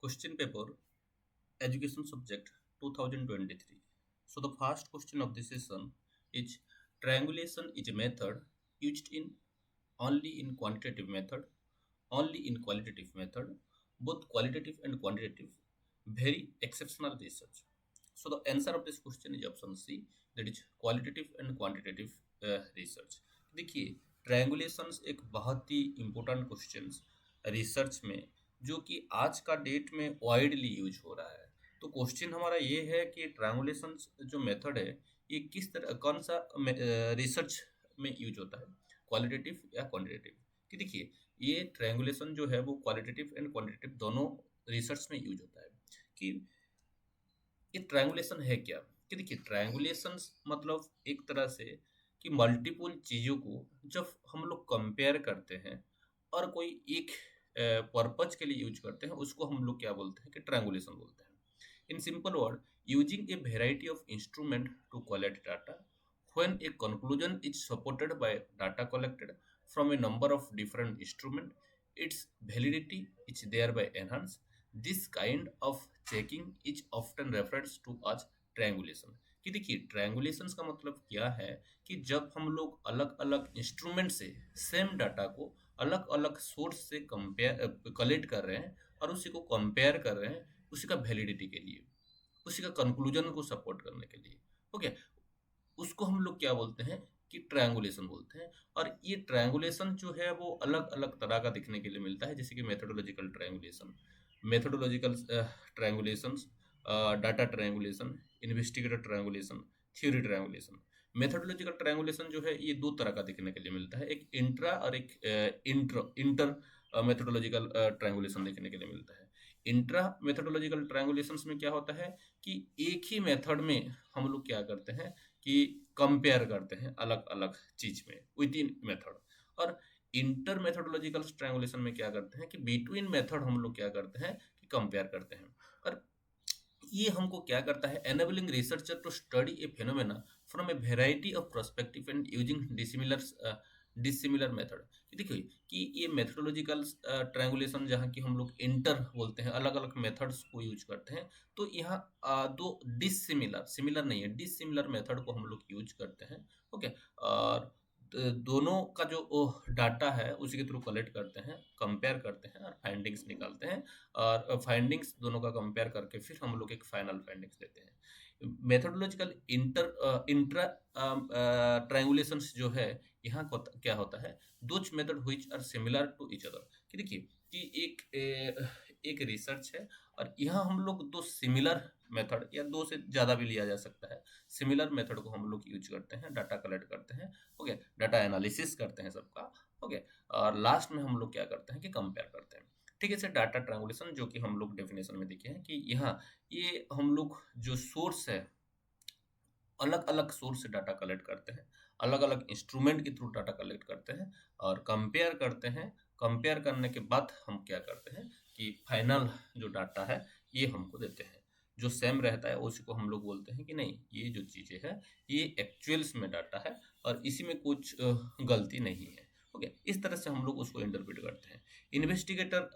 Question paper Education Subject 2023. So the first question of this session is triangulation is a method used in only in quantitative method, only in qualitative method, both qualitative and quantitative, very exceptional research. So the answer of this question is option C, that is qualitative and quantitative research. देखिए triangulation एक बहुत ही important question research में जो कि आज का date में वाइडली यूज हो रहा है। तो क्वेश्चन हमारा ये है कि ट्रायंगुलेशन जो मेथड है ये किस तरह कौन सा रिसर्च में यूज होता है, क्वालिटेटिव या क्वांटिटेटिव। कि देखिए ये ट्रायंगुलेशन जो है वो क्वालिटेटिव एंड क्वांटिटेटिव दोनों रिसर्च में यूज होता है। कि ये ट्रायंगुलेशन है क्या, कि देखिए ट्रायंगुलेशन मतलब एक तरह से कि मल्टीपल चीज़ों को जब हम लोग कंपेयर करते हैं और कोई एक पर्पज के लिए यूज करते हैं उसको हम लोग क्या बोलते हैं कि ट्रायंगुलेशन बोलते हैं। In simple word, using a variety of instrument to collect data when a conclusion is supported by data collected from a number of different instruments, its validity is thereby enhanced. This kind of checking is often referred to as triangulation। कि देखिए triangulation का मतलब क्या है कि जब हम लोग अलग अलग इंस्ट्रूमेंट से सेम डाटा को अलग अलग सोर्स से कंपेयर कलेक्ट कर रहे हैं और उसी को कंपेयर कर रहे हैं उसी का वैलिडिटी के लिए, उसी का कंक्लूजन को सपोर्ट करने के लिए। ओके, उसको हम लोग क्या बोलते हैं कि ट्रायंगुलेशन बोलते हैं। और ये ट्रायंगुलेशन जो है वो अलग अलग तरह का दिखने के लिए मिलता है, जैसे कि methodological triangulation, methodological triangulation, data triangulation, investigator triangulation, theory triangulation. Methodological triangulation जो है ये दो तरह का दिखने के लिए मिलता है, एक इंट्रा और एक इंटर मेथोडोलॉजिकल ट्रायंगुलेशन देखने के लिए मिलता है। इंट्रा मेथोडोलॉजिकल ट्रायंगुलेशंस में क्या होता है कि एक ही मेथड में हम लोग क्या करते हैं कि कंपेयर करते हैं अलग अलग चीज में विद इन मेथड। और इंटर मेथोडोलॉजिकल ट्रायंगुलेशन में क्या करते हैं कि बिटवीन मेथड हम लोग क्या करते हैं कि कंपेयर करते हैं। और ये हमको क्या करता है, enabling researcher to study a phenomena from a variety of perspective and using dissimilar method. देखिए कि ये मेथोडोलॉजिकल ट्रायंगुलेशन जहाँ की हम लोग इंटर बोलते हैं, अलग अलग मेथड्स को यूज करते हैं, तो यहाँ दो डिसिमिलर, सिमिलर नहीं है, डिसिमिलर मेथड को हम लोग यूज करते हैं। ओके, और दोनों का जो डाटा है उसी के थ्रू कलेक्ट करते हैं, कंपेयर करते हैं और फाइंडिंग्स निकालते हैं। और फाइंडिंग्स दोनों का कंपेयर करके फिर हम लोग एक फाइनल फाइंडिंग्स देते हैं। मेथोडोलॉजिकल इंट्रा ट्रायंगुलेशन जो है, यहाँ क्या होता है, those method which are similar to each other. कि देखिए कि एक रिसर्च है और यहाँ हम लोग दो सिमिलर मेथड या दो से ज़्यादा भी लिया जा सकता है, सिमिलर मेथड को हम लोग यूज करते हैं, डाटा कलेक्ट करते हैं, ओके, डाटा एनालिसिस करते हैं सबका, ओके, और लास्ट में हम लोग क्या करते हैं कि कंपेयर करते हैं। ठीक है, सर डाटा ट्रायंगुलेशन जो कि हम लोग डेफिनेशन में देखे हैं कि यहाँ ये हम लोग जो सोर्स है अलग अलग सोर्स से डाटा कलेक्ट करते हैं, अलग अलग इंस्ट्रूमेंट के थ्रू डाटा कलेक्ट करते हैं और कंपेयर करते हैं। कंपेयर करने के बाद हम क्या करते हैं कि फाइनल जो डाटा है ये हमको देते हैं, जो सेम रहता है उसी को हम लोग बोलते हैं कि नहीं ये जो चीज़ें है ये एक्चुअल्स में डाटा है और इसी में कुछ गलती नहीं है। ओके, इस तरह से हम लोग उसको इंटरप्रेट करते हैं। इन्वेस्टिगेटर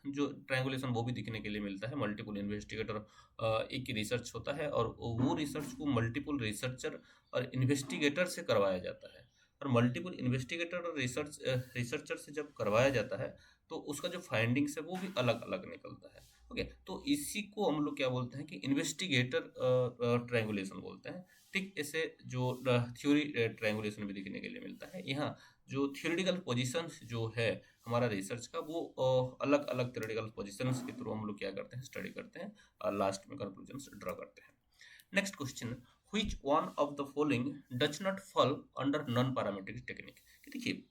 जो ट्रायंगुलेशन वो भी दिखने के लिए मिलता है, मल्टीपल इन्वेस्टिगेटर एक रिसर्च होता है और वो रिसर्च को मल्टीपल रिसर्चर और इन्वेस्टिगेटर से करवाया जाता है। और मल्टीपल इन्वेस्टिगेटर और रिसर्चर से जब करवाया जाता है तो उसका जो फाइंडिंग्स है वो भी अलग अलग निकलता है। ओके, तो इसी को हम लोग क्या बोलते हैं कि इन्वेस्टिगेटर ट्रायंगुलेशन बोलते हैं। ठीक ऐसे जो थ्योरी ट्रायंगुलेशन भी देखने के लिए मिलता है। यहाँ जो थ्योरेटिकल पोजीशंस जो है हमारा रिसर्च का वो अलग अलग थ्योरेटिकल पोजीशंस के थ्रू हम लोग क्या करते हैं, स्टडी करते हैं और लास्ट में कंक्लूजन्स ड्रा करते हैं। Next question, which one of the following does not fall under non parametric technique. देखिए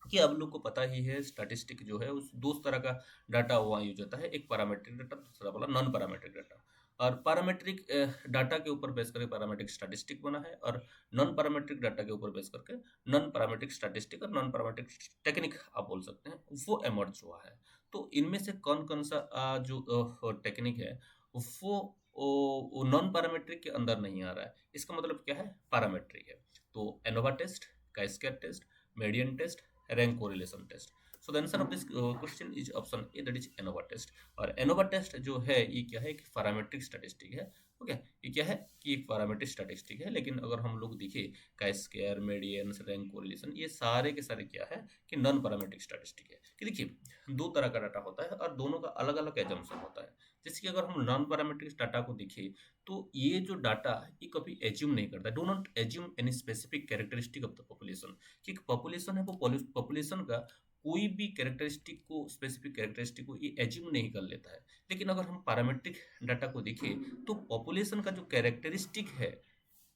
कि आप लोग को पता ही है स्टैटिस्टिक जो है उस दो तरह का डाटा वहाँ यूज होता है, एक पैरामीट्रिक डाटा, दूसरा वाला नॉन पैरामीट्रिक डाटा। और पैरामीट्रिक डाटा के ऊपर बेस करके पैरामीट्रिक स्टैटिस्टिक बना है और नॉन पैरामीट्रिक डाटा के ऊपर बेस करके नॉन पैरामीट्रिक स्टैटिस्टिक और नॉन पैरामीट्रिक टेक्निक आप बोल सकते हैं, वो एमर्ज हुआ है। तो इनमें से कौन कौन सा जो टेक्निक है वो नॉन पैरामीट्रिक के अंदर नहीं आ रहा है, इसका मतलब क्या है, पैरामीट्रिक है। तो ANOVA test, cascade test, median test, rank correlation test. So the answer of this question is option A, that is ANOVA test. और एनोवा टेस्ट जो है ये क्या है, एक पैरामीट्रिक स्टैटिस्टिक है। ओके, ये क्या है कि एक पैरामीट्रिक स्टैटिस्टिक है, लेकिन अगर हम लोग देखें का स्क्वायर, मीडियन, रैंक, कोरिलेशन, ये सारे के सारे क्या है कि नॉन पैरामीट्रिक स्टैटिस्टिक है। कि देखिए दो तरह का डाटा होता है और दोनों का अलग अलग एजम्पशन होता है। जैसे कि अगर हम नॉन पैरामीट्रिक डाटा को देखें तो ये जो डाटा ये कभी एज्यूम नहीं करता, do not assume any specific characteristic of the population. कि एक पॉपुलेशन है, वो पॉपुलेशन का कोई भी कैरेक्टरिस्टिक को, स्पेसिफिक कैरेक्टरिस्टिक को ये एज्यूम नहीं कर लेता है। लेकिन अगर हम पैरामीट्रिक डाटा को देखें तो पॉपुलेशन का जो कैरेक्टरिस्टिक है,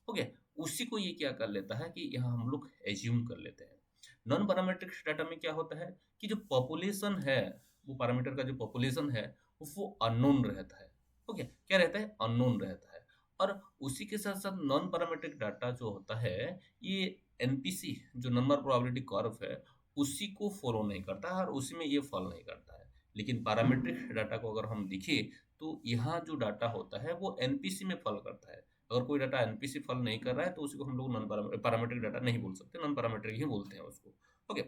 हो गया, उसी को ये क्या कर लेता है कि यहाँ हम लोग एज्यूम कर लेते हैं। नॉन पैरामीट्रिक डाटा में क्या होता है कि जो पॉपुलेशन है, वो पैरामीटर का जो पॉपुलेशन है वो अननोन रहता है। ओके, क्या रहता है, अननोन रहता है। और उसी के साथ साथ नॉन पैरामीट्रिक डाटा जो होता है ये एनपीसी, जो नंबर प्रोबेबिलिटी कर्व है, उसी को फॉलो नहीं करता है और उसी में ये फॉल नहीं करता है। लेकिन पैरामीट्रिक डाटा को अगर हम देखें तो यहाँ जो डाटा होता है वो एनपीसी में फॉल करता है। अगर कोई डाटा एनपीसी फॉल नहीं कर रहा है तो उसी को हम लोग नॉन पैरामीट्रिक डाटा नहीं बोल सकते, नॉन पैरामीट्रिक ही बोलते हैं उसको। ओके,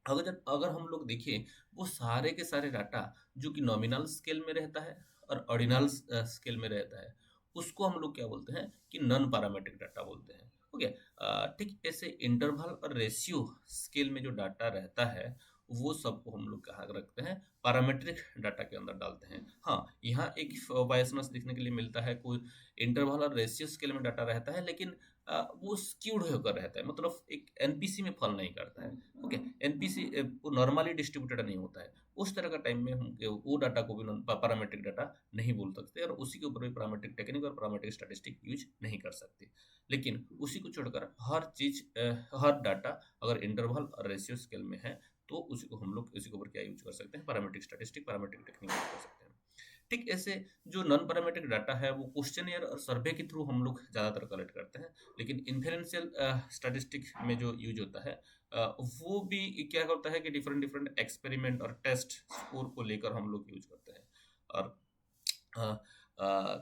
अगर अगर हम लोग देखें वो सारे के सारे डाटा जो कि नॉमिनल स्केल में रहता है और ऑर्डिनल स्केल में रहता है, उसको हम लोग क्या बोलते हैं कि नॉन पैरामीट्रिक डाटा बोलते हैं। ओके, ठीक ऐसे इंटरवल और रेशियो स्केल में जो डाटा रहता है वो सबको हम लोग कहाँ रखते हैं, पैरामीट्रिक डाटा के अंदर डालते हैं। हाँ, यहाँ एक बायसनेस देखने के लिए मिलता है, कोई इंटरवल और रेशियो स्केल में डाटा रहता है लेकिन वो स्क्यूड होकर रहता है, मतलब एक एनपीसी में फॉल नहीं करता है। ओके, एनपीसी वो नॉर्मली डिस्ट्रीब्यूटेड नहीं होता है। उस तरह का टाइम में हम वो डाटा को भी पैरामीट्रिक डाटा नहीं बोल सकते और उसी के ऊपर भी पैरामीट्रिक टेक्निक और पैरामीट्रिक स्टैटिस्टिक यूज नहीं कर सकते। लेकिन उसी को छोड़कर हर चीज, हर डाटा अगर इंटरवल और रेशियो स्केल में है तो उसी को हम लोग उसी के ऊपर क्या यूज कर सकते हैं, parametric statistic, parametric technique use कर सकते हैं। ठीक ऐसे जो नॉन पैरामीट्रिक डाटा है वो क्वेश्चनियर और सर्वे के थ्रू हम लोग ज़्यादातर कलेक्ट करते हैं। लेकिन इन्फेरेंशियल स्टैटिस्टिक में जो यूज होता है वो भी क्या करता है कि डिफरेंट डिफरेंट एक्सपेरिमेंट और टेस्ट स्कोर को लेकर हम लोग यूज करते हैं। और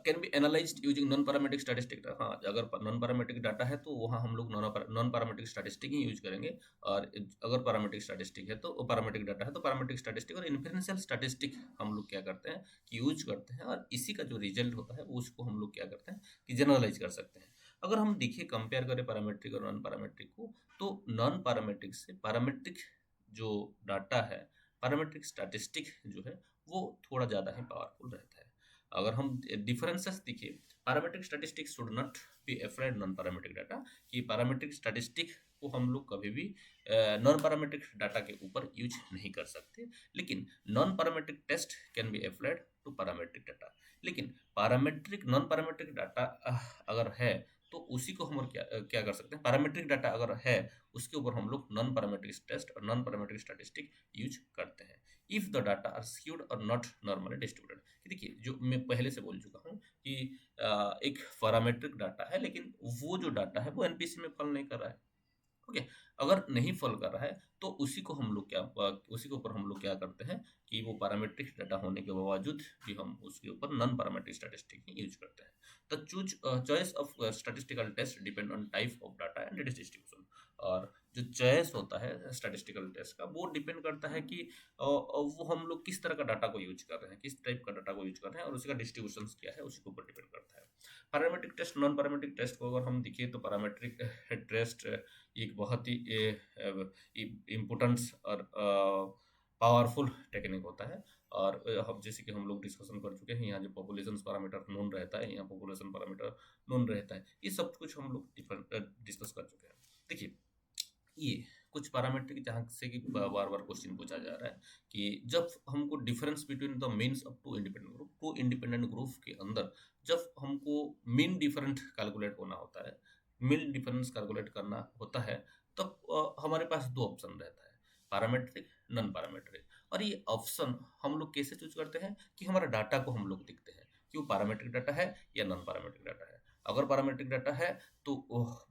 can be analysed using non parametric statistic. हाँ, अगर नॉन पैरामीट्रिक डाटा है तो वहाँ हम लोग नॉन पैरामीट्रिक स्टैटिस्टिक ही यूज करेंगे। और अगर पैरामीट्रिक स्टैटिस्टिक है तो पैरामीट्रिक डाटा है तो पैरामीट्रिक स्टैटिस्टिक और इन्फेरेंशियल स्टैटिस्टिक हम लोग क्या करते हैं कि यूज करते हैं। और इसी का जो रिजल्ट होता है उसको हम लोग क्या करते हैं कि जनरलाइज कर सकते हैं। अगर हम देखिए कंपेयर करें पैरामीट्रिक और नॉन पैरामीट्रिक को, तो नॉन पैरामीट्रिक से पैरामीट्रिक जो डाटा है, पैरामीट्रिक स्टैटिस्टिक जो है वो थोड़ा ज़्यादा ही पावरफुल रहता है। अगर हम डिफरेंसेस देखिए, parametric statistic should not be afraid non parametric data. कि पैरामीट्रिक स्टैटिस्टिक को हम लोग कभी भी नॉन पैरामीट्रिक डाटा के ऊपर यूज नहीं कर सकते। लेकिन non parametric test can be applied to parametric data. लेकिन पैरामीट्रिक नॉन पैरामीट्रिक डाटा अगर है तो उसी को हम और क्या कर सकते हैं, पैरामीट्रिक डाटा अगर है उसके ऊपर हम लोग नॉन पैरामीट्रिक टेस्ट और नॉन पैरामीट्रिक स्टैटिस्टिक यूज करते हैं if the data are skewed और नॉट नॉर्मली डिस्ट्रीब्यूटेड। देखिए जो मैं पहले से बोल चुका हूँ कि एक पैरामीट्रिक डाटा है लेकिन वो जो डाटा है वो एनपीसी में फॉल नहीं कर रहा है। ओके, अगर नहीं फॉल कर रहा है तो उसी को हम लोग क्या उसी के ऊपर हम लोग क्या करते हैं कि वो पैरामीट्रिक डाटा होने के बावजूद भी हम उसके ऊपर नॉन पैरामीट्रिक स्टैटिस्टिक ही यूज करते हैं। The choice of statistical test depend on type of data and its distribution. और जो चॉइस होता है स्टैटिस्टिकल टेस्ट का वो डिपेंड करता है कि वो हम लोग किस तरह का डाटा को यूज कर रहे हैं, किस टाइप का डाटा को यूज कर रहे हैं और उसका डिस्ट्रीब्यूशन क्या है उसी के ऊपर डिपेंड करता है। Parametric test, non parametric test को अगर हम देखिए तो पैरामीट्रिक टेस्ट एक बहुत ही इम्पोर्टेंट और पावरफुल टेक्निक होता है। और हम जैसे कि हम लोग डिस्कशन कर चुके हैं, यहाँ जो पॉपुलेशन पैरामीटर नोन रहता है, यहाँ पॉपुलेशन पैरामीटर नोन रहता है, ये सब कुछ हम लोग डिस्कस कर चुके हैं। देखिए ये कुछ पैरामीट्रिक जहाँ से कि बार बार क्वेश्चन पूछा जा रहा है कि जब हमको difference between the means of two independent group के अंदर जब हमको मीन डिफरेंट कैलकुलेट होना होता है, मीन डिफरेंस कैलकुलेट करना होता है, तब हमारे पास दो ऑप्शन रहता है, पैरामीट्रिक, नॉन पैरामीट्रिक। और ये ऑप्शन हम लोग कैसे चूज करते हैं कि हमारा डाटा को हम लोग देखते हैं कि वो पैरामीट्रिक डाटा है या नॉन पैरामीट्रिक डाटा है। अगर पैरामीट्रिक डाटा है तो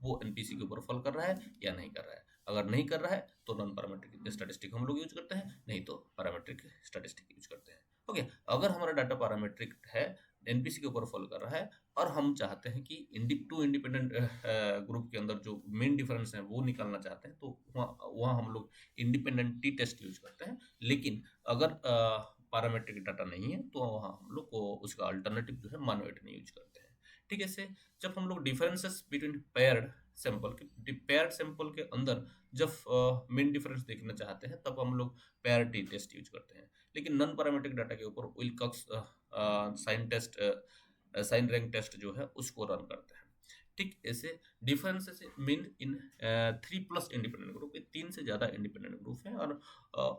वो एनपीसी के ऊपर फॉल कर रहा है या नहीं कर रहा है। अगर नहीं कर रहा है तो नॉन पैरामीट्रिक स्टैटिस्टिक हम लोग यूज करते हैं, नहीं तो पैरामीट्रिक स्टैटिस्टिक यूज करते हैं। ओके, अगर हमारा डाटा पैरामीट्रिक है एनपीसी के ऊपर फॉलो कर रहा है, और हम चाहते हैं कि टू इंडिपेंडेंट ग्रुप के अंदर जो मेन डिफरेंस है वो निकालना चाहते हैं, तो वहाँ वहाँ हम लोग इंडिपेंडेंट टी टेस्ट यूज करते हैं। लेकिन अगर पैरामीट्रिक डाटा नहीं है तो वहाँ हम लोग को उसका अल्टरनेटिव जो है मानोइट यूज करते हैं। ठीक है, से जब हम लोग डिफरेंसेस बिटवीन पेयर्ड सैंपल के अंदर जब मेन डिफरेंस देखना चाहते हैं तब हम लोग पेयर टी टेस्ट यूज करते हैं। लेकिन नॉन पैरामीट्रिक डाटा के ऊपर विलकॉक्स साइन रैंक टेस्ट जो है उसको रन करते हैं। ठीक ऐसे differences mean in 3+ independent group, तीन से ज्यादा इंडिपेंडेंट ग्रुप है, और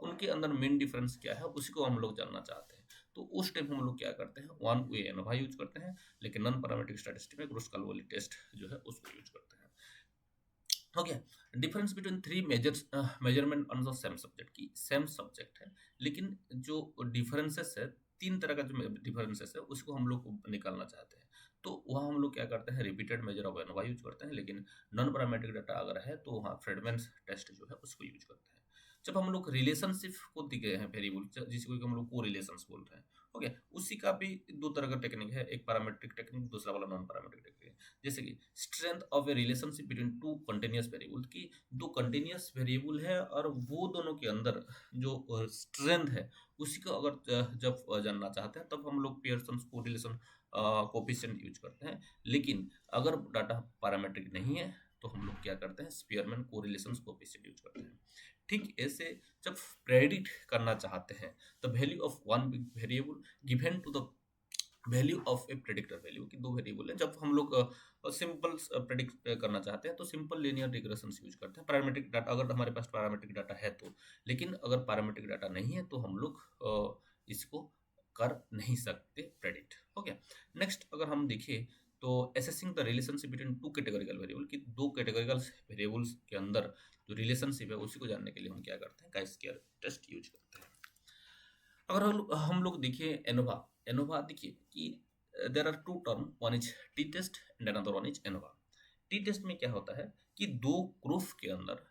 उनके अंदर मेन डिफरेंस क्या है उसी को हम लोग जानना चाहते हैं। तो उस टाइम हम लोग क्या करते हैं, वन वे एनोवा यूज करते हैं। लेकिन नॉन पैरामीट्रिक स्टैटिस्टिक्स में ग्रोस-काल्वोली टेस्ट जो है उसको यूज करते हैं। Okay, difference between three measurement on the same subject, की सेम सब्जेक्ट है लेकिन जो डिफरेंसेस है, तीन तरह का जो डिफरेंसेस है उसको हम लोग निकालना चाहते हैं। तो वहाँ हम लोग क्या करते हैं, repeated measure of ANOVA use करते हैं। लेकिन नॉन पैरामेट्रिक डाटा अगर है तो वहाँ फ्रेडमैन टेस्ट जो है उसको यूज करते हैं। जब हम लोग रिलेशनशिप को दिखे हैं वेरिएबल, जिसको कि हम लोग को रिलेशंस बोल रहे हैं, ओके, उसी का भी दो तरह का टेक्निक है, एक पैरामेट्रिक टेक्निक, दूसरा वाला नॉन पैरामेट्रिक टेक्निक। जैसे कि strength of A relationship between two continuous variable, की दो कंटिन्यूअस वेरिएबल है और वो दोनों के अंदर जो स्ट्रेंथ है उसी को अगर जब जानना चाहते हैं तब हम लोग पियर्सन कोरिलेशन कोफिशिएंट यूज करते हैं। लेकिन अगर डाटा पैरामेट्रिक नहीं है तो हम लोग क्या करते हैं, स्पीयरमैन कोरिलेशन कोफिशिएंट यूज करते हैं। ठीक ऐसे जब प्रेडिक्ट करना चाहते हैं the value of one variable given to the value of a predictor value, की दो वेरिएबल है, जब हम लोग सिंपल प्रेडिक्ट करना चाहते हैं तो सिंपल लीनियर रिग्रेशन यूज करते हैं। पैरामीट्रिक डाटा अगर हमारे पास पैरामीट्रिक डाटा है तो, लेकिन अगर पैरामीट्रिक डाटा नहीं है तो हम लोग इसको कर नहीं सकते प्रेडिक्ट। ओके, नेक्स्ट अगर हम देखें तो assessing the relationship between two categorical variable, की दो कैटेगोरिकल वेरिएबल्स के अंदर जो रिलेशनशिप है उसी को जानने के लिए हम क्या करते हैं, chi-square टेस्ट यूज करते हैं। अगर हम लोग देखिए एनोवा, एनोवा देखिए कि there are two term, one is T test and another one is ANOVA. T test में क्या होता है कि दो ग्रुप के अंदर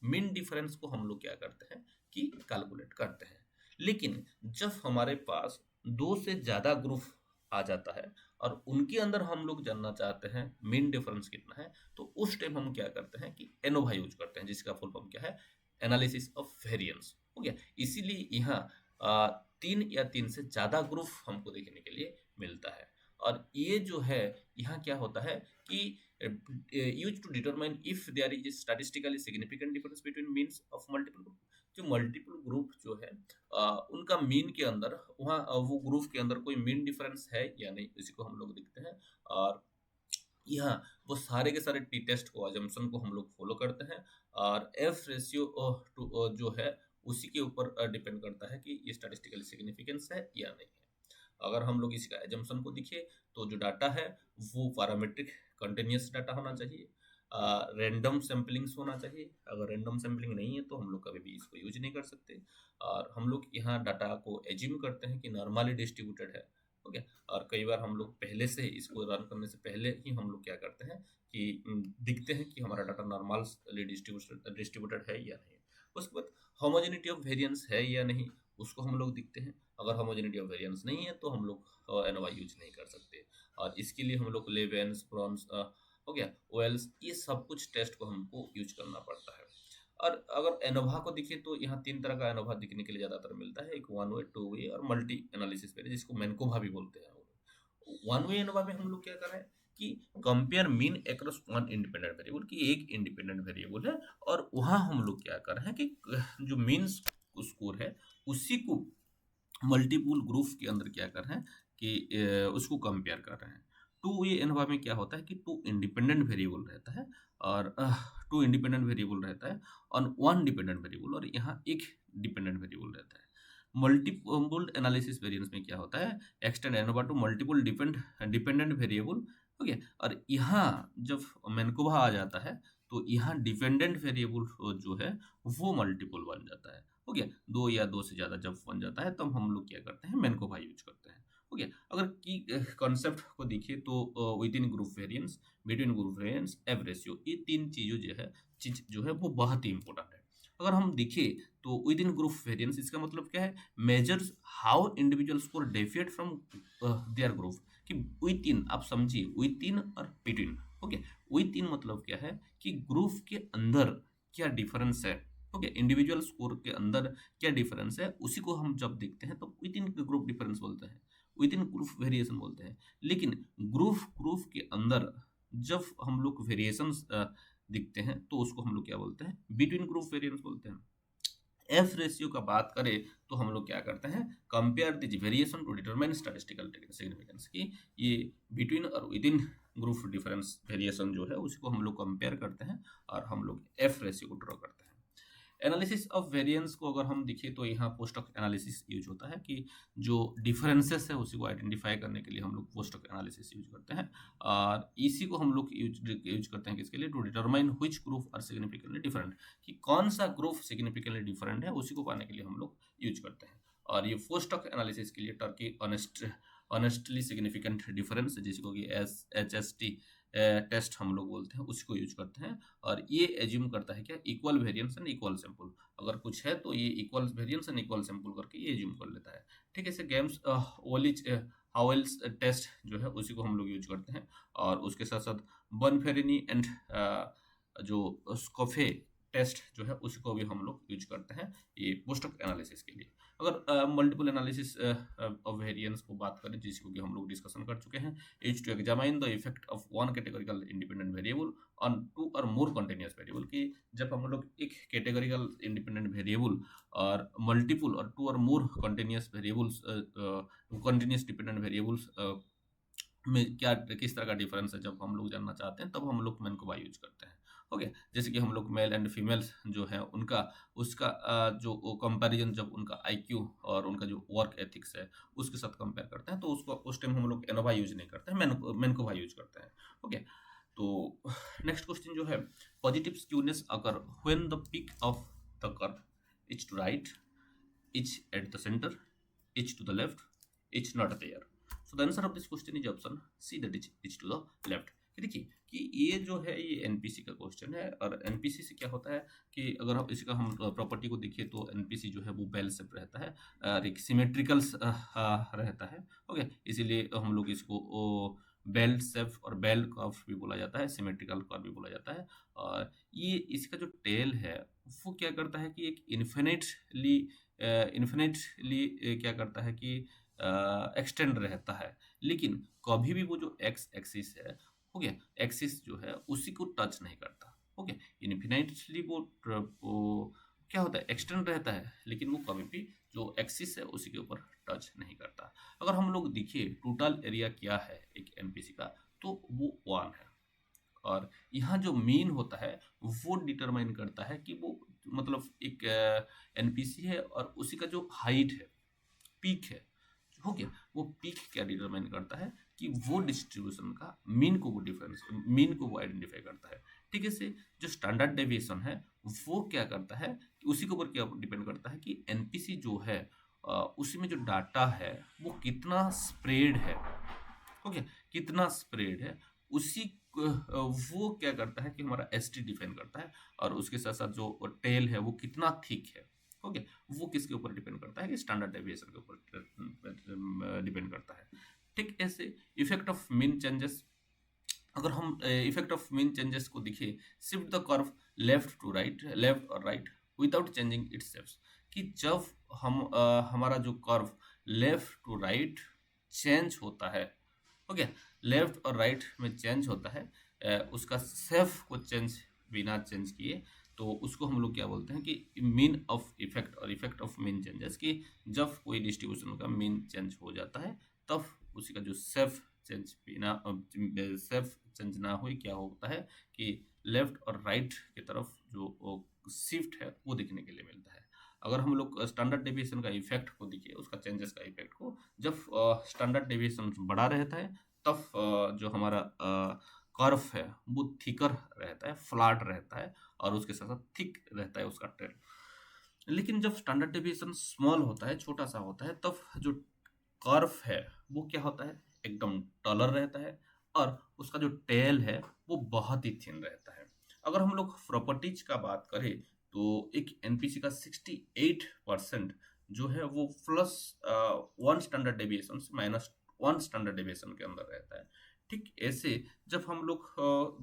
मीन डिफरेंस को हम लोग क्या करते हैं कि कैलकुलेट करते हैं। लेकिन जब हमारे पास दो से ज्यादा ग्रुप आ जाता है और उनके अंदर हम लोग जानना चाहते हैं मीन डिफरेंस कितना है, तो उस टाइम हम क्या करते हैं कि एनोवा यूज करते हैं, जिसका फुल फॉर्म क्या है, एनालिसिस ऑफ वेरिएंस। हो गया, इसीलिए यहाँ आ, तीन या तीन से ज्यादा ग्रुप हमको देखने के लिए मिलता है। और ये जो है यहाँ क्या होता है कि use to determine if there is statistically significant difference between means of multiple group. जो मल्टीपल ग्रुप जो है उनका मीन के अंदर वहाँ वो ग्रुप के अंदर कोई मीन डिफरेंस है या नहीं, इसी को हम लोग देखते हैं। और यहाँ वो सारे के सारे टी टेस्ट को, अजम्पशन को हम लोग फॉलो करते हैं, और एफ रेशियो टू जो है उसी के ऊपर डिपेंड करता है कि ये स्टैटिस्टिकली सिग्निफिकेंस है या नहीं है। अगर हम लोग इसका एजम्पशन को देखिए तो जो डाटा है वो पैरामीट्रिक कंटिन्यूअस डाटा होना चाहिए, रैंडम सैम्पलिंग्स होना चाहिए। अगर रैंडम सैम्पलिंग नहीं है तो हम लोग कभी भी इसको यूज नहीं कर सकते। और हम लोग यहाँ डाटा को एज्यूम करते हैं कि नॉर्मली डिस्ट्रीब्यूटेड है। ओके, और कई बार हम लोग पहले से इसको रन करने से पहले ही हम लोग क्या करते हैं कि दिखते हैं कि हमारा डाटा नॉर्मली डिस्ट्रीब्यूटेड है या नहीं। उसके बाद होमोजेनिटी ऑफ वेरिएंस है या नहीं, उसको हम लोग दिखते हैं। अगर होमोजेनिटी ऑफ वेरिएंस नहीं है तो हम लोग एनोवा यूज नहीं कर सकते, और इसके लिए हम लोग लेवेंस, ब्रॉन्स, हो गया, वेल्स, ये सब कुछ टेस्ट को हमको यूज करना पड़ता है। और अगर एनोवा को देखिए तो यहाँ तीन तरह का एनोवा दिखने के लिए ज्यादातर मिलता है, एक वन वे, टू वे और मल्टी एनालिसिस वेरिएंस, जिसको मैनकोवा भी बोलते हैं। वन वे एनोवा में हम लोग क्या कर रहे हैं कि compare mean across one independent variable, की एक इंडिपेंडेंट वेरिएबल है और वहां हम लोग क्या कर रहे हैं कि जो मीन स्कोर है उसी को मल्टीपल ग्रुप के अंदर क्या कर रहे हैं कि उसको कंपेयर कर रहे हैं। टू ये एनोवा में क्या होता है कि टू इंडिपेंडेंट वेरिएबल रहता है, और टू इंडिपेंडेंट वेरिएबल रहता है और वन डिपेंडेंट वेरिएबल, और यहाँ एक डिपेंडेंट वेरिएबल रहता है। मल्टीपल एनालिसिस वेरिएंस में क्या होता है, extend ANOVA to multiple dependent variable. Okay, और यहाँ जब मैनकोवा आ जाता है तो यहाँ डिपेंडेंट वेरिएबल जो है वो मल्टीपल बन जाता है। हो गया, दो या दो से ज्यादा जब बन जाता है तब हम लोग क्या करते हैं, मैनकोवा यूज करते हैं। हो गया, अगर की कॉन्सेप्ट को देखिए तो with in group variance, between group variance, F ratio, ये तीन चीज जो है वो बहुत ही इंपॉर्टेंट है। अगर हम देखें तो विद इन ग्रुप वेरिएंस इसका मतलब क्या है, measures how individual score deviate from there group, कि विद इन, आप समझिए, विद इन और बिटवीन। ओके, विद इन मतलब क्या है कि ग्रुप के अंदर क्या डिफरेंस है। ओके, इंडिविजुअल स्कोर के अंदर क्या डिफरेंस है, उसी को हम जब देखते हैं तो विद इन ग्रुप डिफरेंस बोलते हैं, विद इन ग्रुप वेरिएशन बोलते हैं। लेकिन ग्रुप ग्रुप के अंदर जब हम लोग वेरिएशंस दिखते हैं तो उसको हम लोग क्या बोलते हैं, बिटवीन ग्रुप वेरिएंस बोलते हैं। एफ रेशियो का बात करें तो हम लोग क्या करते हैं, compare this variation to determine statistical significance, की ये बिटवीन और within group difference variation जो है उसको हम लोग कंपेयर करते हैं और हम लोग एफ रेशियो को ड्रॉ करते हैं। एनालिसिस ऑफ वेरिएंस को अगर हम देखें तो यहाँ पोस्ट ऑफ एनालिसिस यूज होता है, कि जो डिफरेंसेस है उसी को आइडेंटिफाई करने के लिए हम लोग पोस्ट ऑफ एनालिसिस यूज करते हैं। और इसी को हम लोग यूज करते हैं किसके लिए, to determine which group are significantly different, कि कौन सा ग्रुप सिग्निफिकेंटली डिफरेंट है उसी को पाने के लिए हम लोग यूज करते हैं। और ये पोस्ट ऑफ एनालिसिस के लिए टर्की ऑनेस्टली सिग्निफिकेंट डिफरेंस, जिसको कि HST टेस्ट हम लोग बोलते हैं, उसको यूज करते हैं। और ये एज्यूम करता है क्या, equal variance and equal sample, अगर कुछ है तो ये equal variance and equal sample करके ये एज्यूम कर लेता है। ठीक है, ऐसे गेम्स ओलिच हावेल्स टेस्ट जो है उसी को हम लोग यूज करते हैं। और उसके साथ साथ बनफेरिनी एंड जो स्कोफे टेस्ट जो है उसको भी हम लोग यूज करते हैं ये पोस्ट ऑफ एनालिसिस के लिए। अगर मल्टीपल एनालिसिस ऑफ वेरिएंस को बात करें, जिसको कि हम लोग डिस्कशन कर चुके हैं, is to examine the effect of one categorical independent variable on two or more continuous variable, कि जब हम लोग एक कैटेगोरिकल इंडिपेंडेंट वेरिएबल और multiple or two or more continuous variables, continuous dependent variables में क्या किस तरह का डिफरेंस है जब हम लोग जानना चाहते हैं, तब हम लोग मैनकोबा यूज करते हैं। ओके, जैसे कि हम लोग मेल एंड फीमेल्स जो है उनका उसका जो कंपैरिजन, जब उनका आईक्यू और उनका जो वर्क एथिक्स है उसके साथ कंपेयर करते हैं, तो उसको उस टाइम हम लोग एनोवा यूज नहीं करते हैं, मैनकोबा यूज करते हैं। ओके, तो नेक्स्ट क्वेश्चन जो है, पॉजिटिव स्क्यूनेस अगर when the peak of the curve is to right, is at the centre, is to the left, is not there. So the answer of this question is option C, that is to the left. देखिए कि ये जो है ये NPC का question है, और NPC से क्या होता है कि अगर हम इसका हम प्रॉपर्टी को देखिए तो एनपीसी जो है वो बेल शेप रहता है और एक सिमेट्रिकल रहता है। ओके, इसीलिए हम लोग इसको बेल शेप और बेल कर्व भी बोला जाता है, सिमेट्रिकल कर्व भी बोला जाता है। और ये इसका जो टेल है वो क्या करता है कि एक इन्फिनेटली क्या करता है कि एक्सटेंड रहता है, लेकिन कभी भी वो जो एक्स एक्सिस है, हो गया, एक्सिस जो है उसी को टच नहीं करता। ओके, इन्फिनाइटली वो क्या होता है, एक्सटेंड रहता है, लेकिन वो कभी भी जो एक्सिस है उसी के ऊपर टच नहीं करता। अगर हम लोग देखिए टोटल एरिया क्या है एक एनपीसी का, तो वो 1 है। और यहाँ जो मीन होता है वो डिटरमाइन करता है कि वो मतलब एक एनपीसी है और उसी का जो हाइट है, पीक है, हो गया, वो पीक क्या डिटरमाइन करता है कि वो डिस्ट्रीब्यूशन का मीन को वो डिफरेंस मीन को वो आइडेंटिफाई करता है। ठीक है, से जो स्टैंडर्ड डेविएशन है वो क्या करता है कि उसी के ऊपर क्या डिपेंड करता है कि एनपीसी जो है उसी में जो डाटा है वो कितना स्प्रेड है। ओके, कितना स्प्रेड है उसी वो क्या करता है कि हमारा एसटी डिफाइन करता है, और उसके साथ साथ जो टेल है वो कितना थिक है। ओके, वो किसके ऊपर डिपेंड करता है कि स्टैंडर्ड डेविएशन के ऊपर डिपेंड करता है। ठीक ऐसे इफेक्ट ऑफ मीन चेंजेस, अगर हम इफेक्ट ऑफ मीन चेंजेस को देखिए, shift the curve left to right, left और right without changing its shapes, कि जब हम हमारा जो curve left to right change होता है, ओके, लेफ्ट और राइट में चेंज होता है, उसका सेफ को चेंज बिना चेंज किए, तो उसको हम लोग क्या बोलते हैं कि मीन ऑफ इफेक्ट और इफेक्ट ऑफ मीन चेंजेस, कि जब कोई डिस्ट्रीब्यूशन का मीन चेंज हो जाता है तब उसी का जो सेफ चेंज बिना सेफ चेंज ना हुई क्या होता है कि लेफ्ट और राइट की तरफ जो शिफ्ट है वो देखने के लिए मिलता है। अगर हम लोग स्टैंडर्ड डेविएशन का इफेक्ट को देखिए, उसका चेंजेस का इफेक्ट को, जब स्टैंडर्ड डेविएशन बड़ा रहता है तब जो हमारा कर्व है वो थिकर रहता है, फ्लैट रहता है, और उसके साथ साथ थिक रहता है उसका ट्रेल। लेकिन जब स्टैंडर्ड डेविएशन स्मॉल होता है, छोटा सा होता है, तब जो कर्व है वो क्या होता है, एकदम टॉलर रहता है, और उसका जो टेल है वो बहुत ही थिन रहता है। अगर हम लोग प्रॉपर्टीज का बात करें तो एक एनपीसी का 68% जो है वो plus 1 standard deviation -1 1 standard deviation के अंदर रहता है। ठीक ऐसे जब हम लोग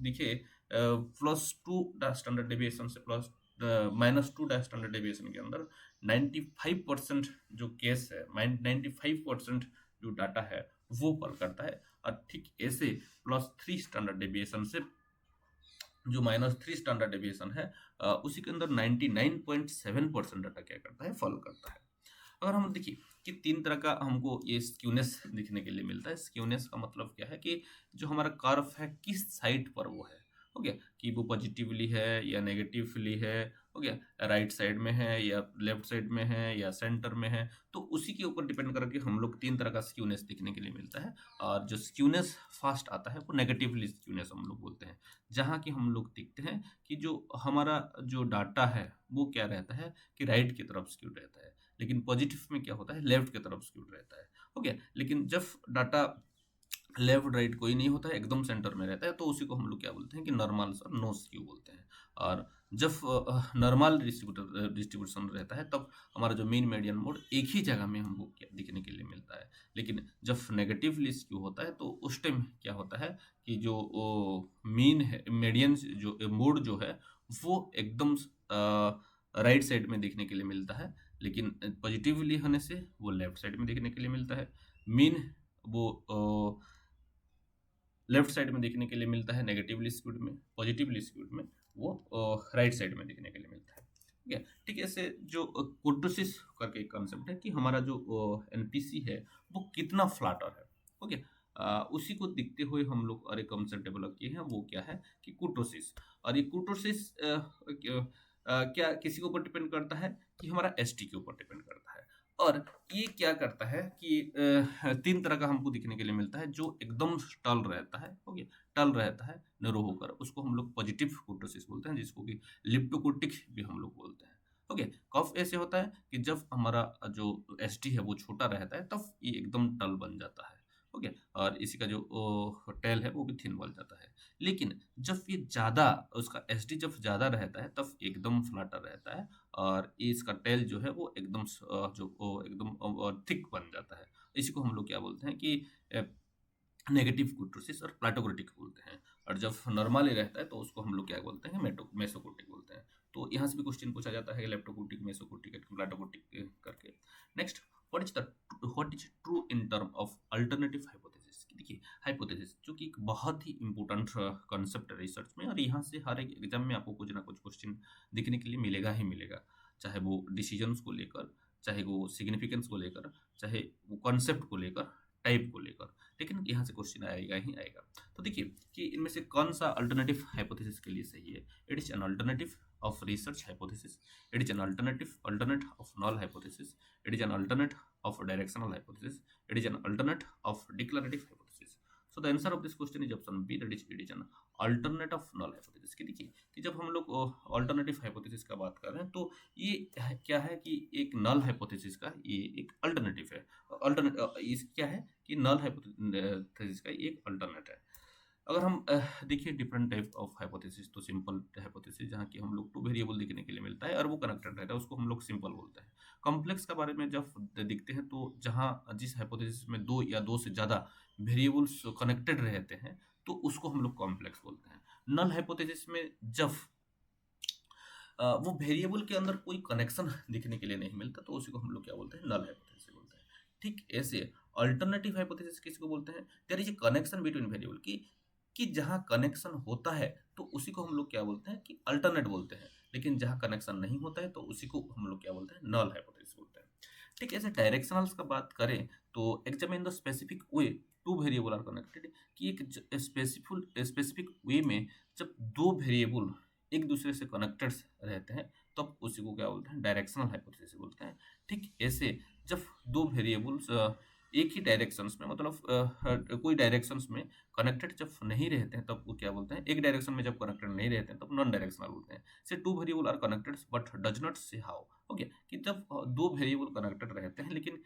देखिए +2 स्टैंडर्ड डेविएशन से प्लस -2 स्टैंडर्ड डेविएशन के अंदर 95% जो केस है, 95% जो डाटा है वो फॉल करता है। और ठीक ऐसे +3 स्टैंडर्ड डेविएशन से जो -3 स्टैंडर्ड डेविएशन है उसी के अंदर 99.7% डाटा क्या करता है, फॉलो करता है। अगर हम देखिए कि 3 तरह का हमको ये स्क्यूनेस दिखने के लिए मिलता है। स्क्यूनेस का मतलब क्या है कि जो हमारा कर्व है किस साइड पर वो है, हो गया कि वो पॉजिटिवली है या नेगेटिवली है, हो गया राइट साइड में है या लेफ्ट साइड में है या सेंटर में है, तो उसी के ऊपर डिपेंड करके हम लोग 3 तरह का स्क्यूनेस दिखने के लिए मिलता है। और जो स्क्यूनेस फास्ट आता है वो नेगेटिवली स्क्यूनेस हम लोग बोलते हैं, जहाँ की हम लोग देखते हैं कि जो हमारा जो डाटा है वो क्या रहता है कि राइट की तरफ स्क्यूड रहता है, लेकिन पॉजिटिव में क्या होता है, लेफ्ट की तरफ स्क्यूड रहता है, हो गया। लेकिन जब डाटा लेफ्ट राइट कोई नहीं होता है, एकदम सेंटर में रहता है, तो उसी को हम लोग क्या बोलते हैं कि नॉर्मल और नो स्क्यू बोलते हैं। और जब नॉर्मल डिस्ट्रीब्यूशन रहता है तब हमारा जो मीन मीडियन मोड एक ही जगह में हमको क्या दिखने के लिए मिलता है। लेकिन जब नेगेटिवली स्क्यू होता है तो उस टाइम क्या होता है कि जो मीन है, मीडियन जो मोड जो है वो एकदम राइट साइड में देखने के लिए मिलता है, लेकिन पॉजिटिवली होने से वो लेफ्ट साइड में देखने के लिए मिलता है। मीन वो लेफ्ट साइड में देखने के लिए मिलता है नेगेटिवली स्क्यूड में, पॉजिटिवली स्क्यूड में वो राइट साइड में देखने के लिए मिलता है, ठीक है। ठीक है, ऐसे जो कुर्टोसिस करके एक कॉन्सेप्ट है कि हमारा जो एनपीसी है वो कितना फ्लैटर है, ओके। उसी को देखते हुए हम लोग और एक कॉन्सेप्ट डेवलप किए हैं, वो क्या है कि कुर्टोसिस। और ये कुर्टोसिस क्या किसी के ऊपर डिपेंड करता है कि हमारा एसटी के ऊपर डिपेंड करता है। और ये क्या करता है कि 3 तरह का हमको दिखने के लिए मिलता है। जो एकदम टल रहता है, ओके, टल रहता है नरो होकर, उसको हम लोग पॉजिटिव कुर्टोसिस बोलते हैं, जिसको कि लिप्टोकुर्टिक भी हम लोग बोलते हैं, ओके। कफ ऐसे होता है कि जब हमारा जो एसटी है वो छोटा रहता है तब ये एकदम टल बन जाता है, ओके। और इसी का जो टेल है वो भी थिन बन जाता है। लेकिन जब ये ज़्यादा, उसका एसडी जब ज़्यादा रहता है तब एकदम फ्लैटर रहता है, और ये इसका टेल जो है वो एकदम एकदम थिक बन जाता है। इसी को हम लोग क्या बोलते हैं कि नेगेटिव कुर्टोसिस और प्लाटोक्रेटिक बोलते हैं। और जब नॉर्मली रहता है तो उसको हम लोग क्या बोलते हैं, मेसोकोर्टिक बोलते हैं। तो यहाँ से भी क्वेश्चन पूछा जाता है लेप्टोकोर्टिक, मेसोकोर्टिक, प्लाटोकोर्टिक करके। Next, what is true in term of alternative hypothesis. देखिए, हाइपोथेसिस जो कि एक बहुत ही इंपॉर्टेंट कॉन्सेप्ट है रिसर्च में, और यहाँ से हर एक एग्जाम में आपको कुछ ना कुछ क्वेश्चन दिखने के लिए मिलेगा ही मिलेगा, चाहे वो डिसीजंस को लेकर, चाहे वो सिग्निफिकेंस को लेकर, चाहे वो कॉन्सेप्ट को लेकर, टाइप को लेकर, लेकिन यहाँ से क्वेश्चन आएगा ही आएगा। तो देखिए कि इनमें से कौन सा अल्टरनेटिव हाइपोथेसिस के लिए सही है। It is an alternative of research hypothesis, it is an alternate of null hypothesis, it is an alternate of directional hypothesis, it is an alternate of declarative hypothesis. So the answer of this question is option B, that is it is an alternate of null hypothesis. की देखिए कि जब हम लोग alternative hypothesis का बात कर रहे हैं तो ये क्या है कि एक नल हाइपोथेसिस का ये एक अल्टरनेटिव है। इस क्या है कि नल हाइपोथेसिस का एक अल्टरनेट है। अगर हम देखिए डिफरेंट टाइप ऑफ हाइपोथेसिस, तो सिंपल हाइपोथेसिस जहाँ की हम लोग 2 वेरिएबल देखने के लिए मिलता है और वो कनेक्टेड रहता है, उसको हम लोग सिंपल बोलते हैं। कॉम्प्लेक्स के बारे में जब दिखते हैं तो जहाँ जिस हाइपोथेसिस में 2 या 2 से ज़्यादा वेरिएबल्स कनेक्टेड रहते हैं तो उसको हम लोग कॉम्प्लेक्स बोलते हैं। नल हाइपोथेसिस में जब वो वेरिएबल के अंदर कोई कनेक्शन दिखने के लिए नहीं मिलता तो उसी को हम लोग क्या बोलते हैं, नल हाइपोथेसिस बोलते हैं। ठीक ऐसे अल्टरनेटिव हाइपोथेसिस किसको बोलते हैं, there is a connection between variable कि जहाँ कनेक्शन होता है तो उसी को हम लोग क्या बोलते हैं कि अल्टरनेट बोलते हैं, लेकिन जहाँ कनेक्शन नहीं होता है तो उसी को हम लोग क्या बोलते हैं, नल हाइपोथेसिस बोलते हैं। ठीक ऐसे डायरेक्शनल्स का बात करें तो examine the specific way two variable are connected, कि एक स्पेसिफिक वे में जब 2 वेरिएबल एक दूसरे से कनेक्टेड रहते हैं तब उसी को क्या बोलते हैं, डायरेक्शनल हाइपोथेसिस बोलते हैं। ठीक ऐसे जब 2 वेरिएबल्स एक ही डायरेक्शंस में, मतलब कोई डायरेक्शंस में कनेक्टेड जब नहीं रहते हैं तब वो क्या बोलते हैं, एक डायरेक्शन में जब कनेक्टेड नहीं रहते हैं तब नॉन डायरेक्शनल बोलते हैं। Say 2 variable are connected but does not say how, okay, कि जब 2 वेरिएबल कनेक्टेड रहते हैं लेकिन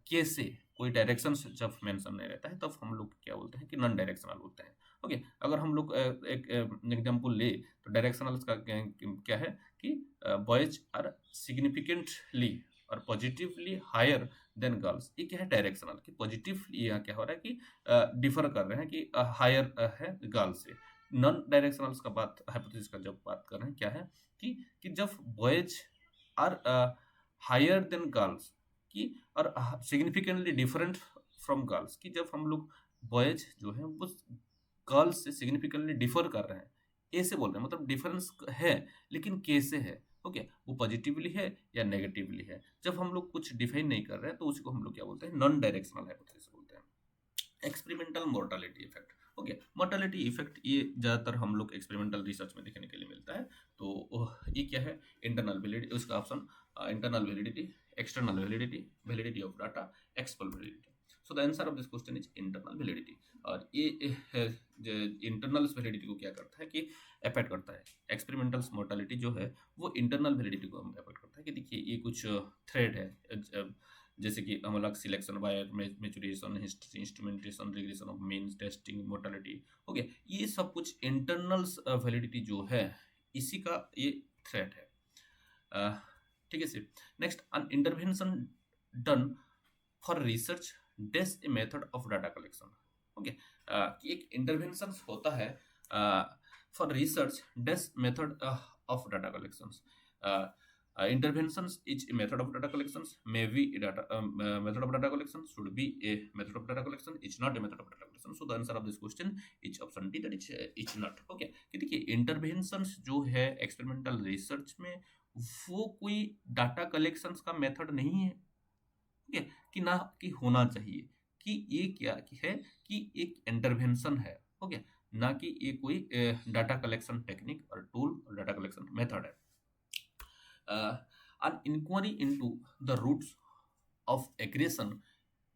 कैसे, कोई डायरेक्शन जब मेंशन नहीं रहता है तब हम लोग क्या बोलते हैं कि नॉन डायरेक्शनल बोलते हैं, ओके। अगर हम लोग एक एग्जांपल ले तो डायरेक्शनल का क्या है कि बॉयज आर सिग्निफिकेंटली और पॉजिटिवली हायर देन गर्ल्स, ये क्या है डायरेक्शनल, कि पॉजिटिव यहाँ क्या हो रहा है कि डिफर कर रहे हैं कि हायर है गर्ल्स से। नॉन डायरेक्शनल्स का बात, हाइपोथेसिस का जब बात कर रहे हैं क्या है कि जब boys are higher than girls की और सिग्निफिकेंटली डिफरेंट फ्रॉम गर्ल्स, की जब हम लोग बॉयज जो है वो गर्ल्स से सिग्निफिकेंटली डिफर कर रहे हैं, ऐसे बोल रहे हैं, मतलब डिफरेंस है लेकिन कैसे है, ओके वो पॉजिटिवली है या नेगेटिवली है। जब हम लोग कुछ डिफाइन नहीं कर रहे हैं तो उसी को हम लोग क्या बोलते हैं, नॉन डायरेक्शनल हाइपोथेसिस बोलते हैं। Experimental mortality effect, okay mortality effect ये ज़्यादातर हम लोग एक्सपेरिमेंटल रिसर्च में देखने के लिए मिलता है। तो ये क्या है, इंटरनल वैलिडिटी, उसका option internal validity, external validity, validity of data, external validity. So the answer of this question is internal validity. और ये इंटरनल वैलिडिटी को क्या करता है कि अफेक्ट करता है, एक्सपेरिमेंटल मोर्टालिटी जो है वो इंटरनल वैलिडिटी को अफेक्ट करता है। कि देखिए ये कुछ थ्रेड है, जैसे कि अमलक सिलेक्शन, वायर maturation, instrumentation, regression of means, testing, mortality, okay ये सब कुछ इंटरनल वैलिडिटी जो है इसी का ये थ्रेड है। ठीक है sir. Next, an intervention done for research does a method of data collection, okay कि एक इंटरवेंशन होता है for research does method of data collections. Interventions is a method of data collections, may be a method of data collection, should be a method of data collection, it's not a method of data collection. So the answer of this question is option D, that it's not, okay। कि देखिए interventions जो है experimental research में वो कोई data collections का method नहीं है, ठीक है, कि ना कि होना चाहिए, कि ये क्या कि है कि एक इंटरवेंशन है, ओके ना कि ये कोई डाटा कलेक्शन टेक्निक और टूल और डाटा कलेक्शन मेथड है। An inquiry into the roots of aggression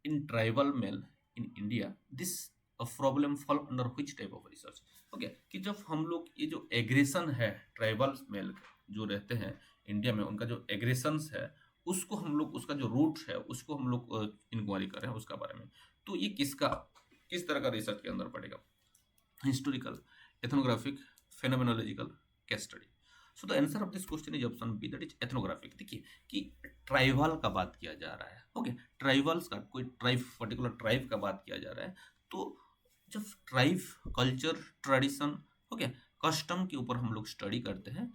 in tribal male in India, this a problem fall under which type of research? Okay, कि जब हम लोग ये जो एग्रेशन है ट्राइबल मेल जो रहते हैं इंडिया में, उनका जो एग्रेशंस है उसको हम लोग, उसका जो रूट है उसको हम लोग इंक्वायरी कर रहे हैं उसका बारे में। तो ये किस तरह का रिसर्च के अंदर पड़ेगा, historical, ethnographic, phenomenological, case study. So the answer of this question is option B, that is ethnographic. देखिए कि ट्राइबल का बात किया जा रहा है, ओके ट्राइबल्स का, कोई ट्राइब, पर्टिकुलर ट्राइब का बात किया जा रहा है, तो जब tribe culture, tradition, okay custom के ऊपर हम लोग स्टडी करते हैं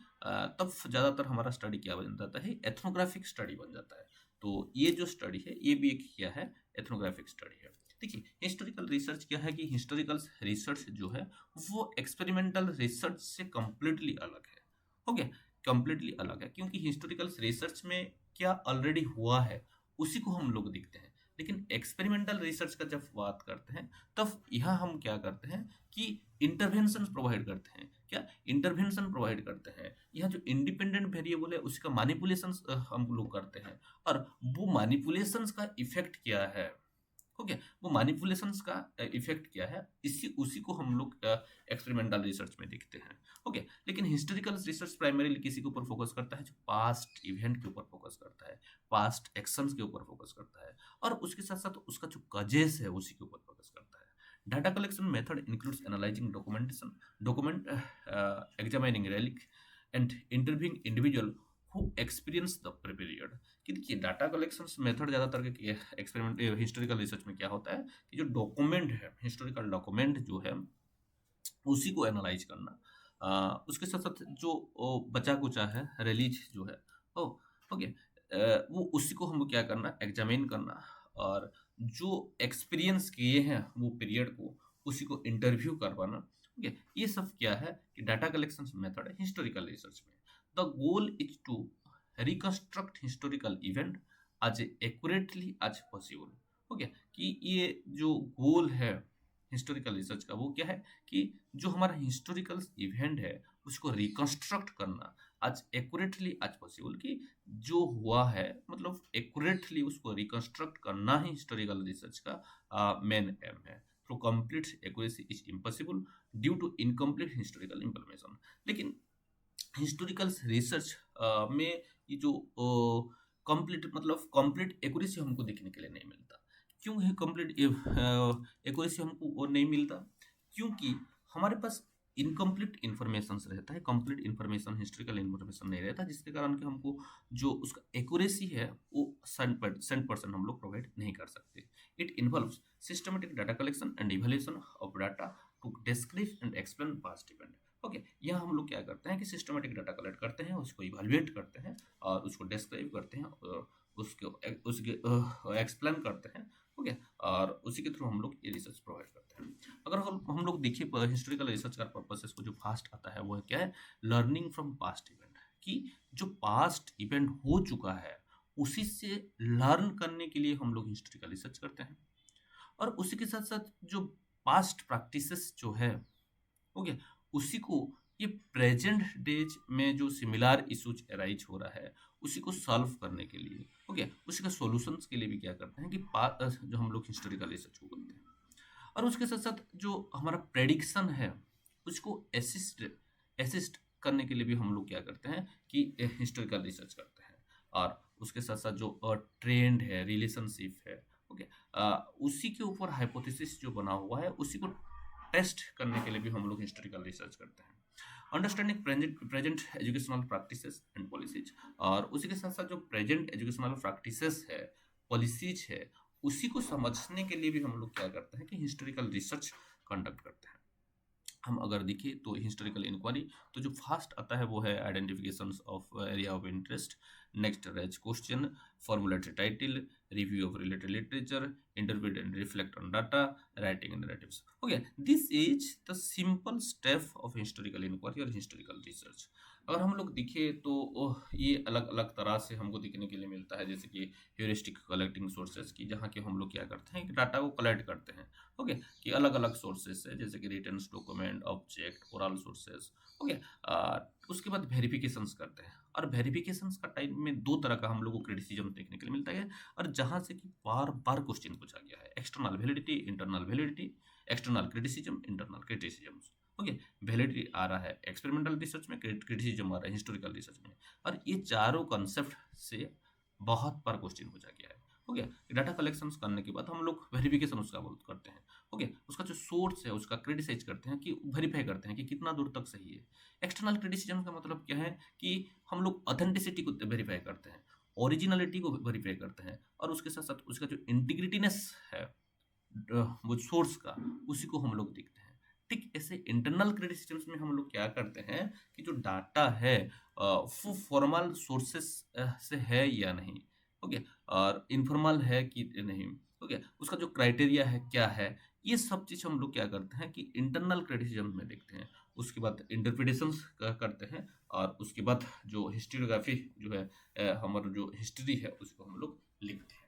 तब ज़्यादातर हमारा स्टडी क्या बन जाता है, एथनोग्राफिक स्टडी बन जाता है। तो ये जो स्टडी है ये भी एक क्या है, एथनोग्राफिक स्टडी है। देखिए हिस्टोरिकल रिसर्च क्या है कि हिस्टोरिकल रिसर्च जो है वो एक्सपेरिमेंटल रिसर्च से कंप्लीटली अलग है, ओके कंप्लीटली अलग है, क्योंकि हिस्टोरिकल रिसर्च में क्या ऑलरेडी हुआ है उसी को हम लोग देखते हैं। लेकिन एक्सपेरिमेंटल रिसर्च का जब बात करते हैं तब यहाँ हम क्या करते हैं कि इंटरवेंशन प्रोवाइड करते हैं, क्या इंटरवेंशन प्रोवाइड करते हैं। यहाँ जो इंडिपेंडेंट वेरिएबल है उसका मैनिपुलेशन हम लोग करते हैं, और वो मैनिपुलेशंस का इफेक्ट क्या है, ओके वो मैनिपुलेशंस का इफेक्ट क्या है, उसी को हम लोग एक्सपेरिमेंटल रिसर्च में देखते हैं, ओके। लेकिन हिस्टोरिकल रिसर्च प्राइमरीली किसी के ऊपर फोकस करता है, जो पास्ट इवेंट के ऊपर फोकस करता है, पास्ट एक्शंस के ऊपर फोकस करता है, और उसके साथ साथ उसका जो कजेस है उसी के ऊपर फोकस करता है। Data collection method includes analysing documentation, document examining relic and interviewing individual who experience the period. कि देखिए डाटा कलेक्शन मेथड ज़्यादातर के एक्सपेरिमेंट हिस्टोरिकल रिसर्च में क्या होता है कि जो डॉक्यूमेंट है, हिस्टोरिकल डॉक्यूमेंट जो है उसी को एनालाइज करना, उसके साथ साथ जो बचा कुचा है रिलीज जो है ओ ओके वो उसी को हम क्या करना, एग्जामिन करना, और जो एक्सपीरियंस किए हैं वो पीरियड को उसी को इंटरव्यू करवाना, ओके ये सब क्या है कि डाटा कलेक्शन मेथड है हिस्टोरिकल रिसर्च में। The goal is to reconstruct historical event as accurately as possible, okay कि ये जो गोल है हिस्टोरिकल रिसर्च का वो क्या है कि जो हमारा हिस्टोरिकल इवेंट है उसको रिकंस्ट्रक्ट करना आज एक्यूरेटली एज पॉसिबल, कि जो हुआ है मतलब एक्यूरेटली उसको रिकंस्ट्रक्ट करना ही हिस्टोरिकल रिसर्च का मेन एम है। Through complete accuracy is impossible due to incomplete historical information. लेकिन हिस्टोरिकल रिसर्च में ये जो कंप्लीट मतलब कंप्लीट एक्यूरेसी हमको देखने के लिए नहीं मिलता। क्यों है कंप्लीट एक्यूरेसी हमको वो नहीं मिलता? क्योंकि हमारे पास इनकम्प्लीट इन्फॉर्मेशन रहता है, कंप्लीट इन्फॉर्मेशन, हिस्ट्रिकल इन्फॉर्मेशन नहीं रहता, जिसके कारण कि हमको जो उसका एक्यूरेसी है वो 100% हम लोग प्रोवाइड नहीं कर सकते। It involves systematic data collection and evaluation of data to describe and explain past event. Okay, यहाँ हम लोग क्या करते हैं कि सिस्टमेटिक डाटा कलेक्ट करते हैं, उसको इवैल्यूएट करते हैं और उसको डिस्क्राइब करते हैं, उसके उसके एक्सप्लेन करते हैं। ओके, और उसी के थ्रू हम लोग ये रिसर्च प्रोवाइड करते हैं। अगर हम लोग देखिए हिस्टोरिकल रिसर्च का पर्पस को जो फास्ट आता है वो है क्या है, लर्निंग फ्रॉम पास्ट इवेंट, कि जो पास्ट इवेंट हो चुका है उसी से लर्न करने के लिए हम लोग हिस्टोरिकल रिसर्च करते हैं। और उसी के साथ साथ जो पास्ट प्रैक्टिसेस जो है, ओके, उसी को ये प्रेजेंट डेज में जो सिमिलर इश्यूज अराइज हो रहा है उसी को सॉल्व करने के लिए, ओके, उसी का सॉल्यूशंस के लिए भी क्या करते हैं कि जो हम लोग हिस्टोरिकल रिसर्च को करते हैं। और उसके साथ साथ जो हमारा प्रेडिक्शन है उसको असिस्ट असिस्ट करने के लिए भी हम लोग क्या करते हैं कि हिस्टोरिकल रिसर्च करते हैं। और उसके साथ साथ जो ट्रेंड है, रिलेशनशिप है, ओके, उसी के ऊपर हाइपोथेसिस जो बना हुआ है उसी को टेस्ट करने के लिए भी हम लोग हिस्टोरिकल रिसर्च करते हैं। Understanding present educational practices and policies, और उसी के साथ साथ जो प्रेजेंट एजुकेशनल प्रैक्टिसेस है, पॉलिसीज है, उसी को समझने के लिए भी हम लोग क्या करते हैं कि हिस्टोरिकल रिसर्च कंडक्ट करते हैं। हम अगर देखें तो हिस्टोरिकल इंक्वायरी तो जो फास्ट आता है वो है identification of area of interest, next raise question, formulate a title, review of related literature, interpret and reflect on data, writing narratives. Okay, this is the simple step of historical inquiry और historical research. अगर हम लोग देखें तो ये अलग अलग तरह से हमको देखने के लिए मिलता है, जैसे कि ह्यूरिस्टिक कलेक्टिंग सोर्सेज की, जहाँ के हम लोग क्या करते हैं कि डाटा को कलेक्ट करते हैं। ओके, कि अलग अलग सोर्सेज है जैसे कि return document, object, oral sources. Okay, उसके बाद वेरिफिकेशंस करते हैं, और वेरिफिकेशंस का टाइप में दो तरह का हम लोग को क्रिटिसिज्म देखने के लिए मिलता है, और जहाँ से कि बार बार क्वेश्चन पूछा गया है, external validity, internal validity, external criticism, internal criticism. Okay, validity आ रहा है एक्सपेरिमेंटल रिसर्च में, क्रिटिसिज्म आ रहा है हिस्टोरिकल रिसर्च में, और ये चारों कॉन्सेप्ट से बहुत बार क्वेश्चन पूछा गया है। ओके, डाटा कलेक्शन करने के बाद हम लोग वेरिफिकेशन उसका बहुत करते हैं। ओके, उसका जो सोर्स है उसका क्रिटिसाइज करते हैं, कि वेरीफाई करते हैं कि कितना दूर तक सही है। एक्सटर्नल क्रिटिसिज्म का मतलब क्या है कि हम लोग ऑथेंटिसिटी को वेरीफाई करते हैं, ओरिजिनलिटी को वेरीफाई करते हैं, और उसके साथ साथ उसका जो इंटीग्रिटीनेस है वो सोर्स का, उसी को हम लोग देखते हैं। ठीक ऐसे इंटरनल क्रिटिसिज्म्स में हम लोग क्या करते हैं कि जो डाटा है वो फॉर्मल सोर्सेस से है या नहीं, ओके, और इनफॉर्मल है कि नहीं, ओके, उसका जो क्राइटेरिया है क्या है, ये सब चीज़ हम लोग क्या करते हैं कि इंटरनल क्रिटिसिज्म में देखते हैं। उसके बाद इंटरप्रिटेशंस करते हैं, और उसके बाद जो हिस्टोरियोग्राफी जो है, हमारा जो हिस्ट्री है उसको हम लोग लिखते हैं।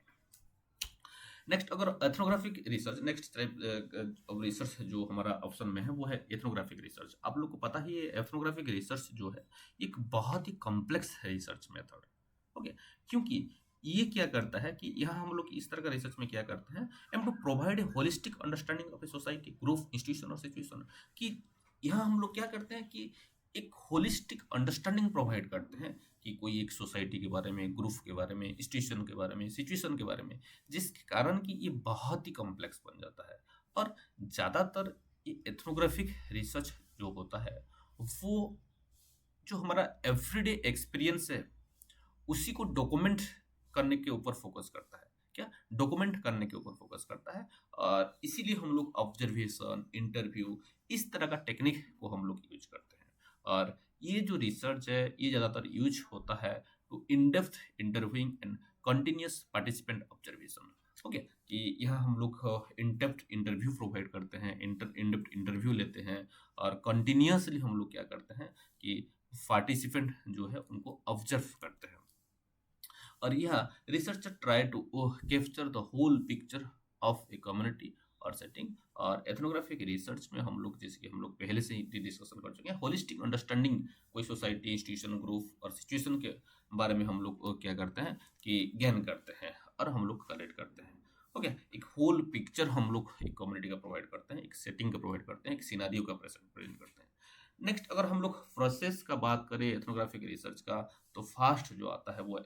नेक्स्ट, अगर ethnographic research, next type of research जो हमारा ऑप्शन में है वो है एथनोग्राफिक रिसर्च। आप लोग को पता ही है एथनोग्राफिक रिसर्च जो है एक बहुत ही कॉम्प्लेक्स रिसर्च मेथड। ओके, क्योंकि ये क्या करता है कि यहाँ हम लोग इस तरह का रिसर्च में क्या करते हैं, aim to provide a holistic understanding of a society, group, institution और सिचुएशन। कि यहाँ हम लोग क्या करते हैं कि एक होलिस्टिक अंडरस्टैंडिंग प्रोवाइड करते हैं कि कोई एक सोसाइटी के बारे में, ग्रुप के बारे में, इंस्टीट्यूशन के बारे में, सिचुएशन के बारे में, जिसके कारण कि ये बहुत ही कॉम्प्लेक्स बन जाता है। और ज़्यादातर ये एथनोग्राफिक रिसर्च जो होता है वो जो हमारा एवरीडे एक्सपीरियंस है उसी को डॉक्यूमेंट करने के ऊपर फोकस करता है। क्या, डॉक्यूमेंट करने के ऊपर फोकस करता है, और इसीलिए हम लोग ऑब्जर्वेशन, इंटरव्यू, इस तरह का टेक्निक को हम लोग यूज करते हैं। और ये जो रिसर्च है ये ज़्यादातर यूज होता है to in depth interviewing and continuous participant observation. Okay, कि यहाँ हम लोग इन डेप्थ इंटरव्यू प्रोवाइड करते हैं, इन डेप्थ इंटरव्यू लेते हैं, और कंटिन्यूसली हम लोग क्या करते हैं कि पार्टिसिपेंट जो है उनको ऑब्जर्व करते हैं। और यह researcher try to capture the whole picture of a community और सेटिंग। और एथनोग्राफिक रिसर्च में हम लोग, जैसे कि हम लोग पहले से ही डिस्कशन कर चुके हैं, होलिस्टिक अंडरस्टैंडिंग, कोई सोसाइटी, इंस्टीट्यूशन, ग्रुप और सिचुएशन के बारे में हम लोग क्या करते हैं कि ज्ञान करते हैं और हम लोग कलेक्ट करते हैं। ओके, एक होल पिक्चर हम लोग एक कम्युनिटी का प्रोवाइड करते हैं, एक सेटिंग का प्रोवाइड करते हैं, एक सिनारियो का प्रेजेंट करते हैं। नेक्स्ट, अगर हम लोग प्रोसेस का बात करें एथनोग्राफिक रिसर्च का, तो फास्ट जो आता है वो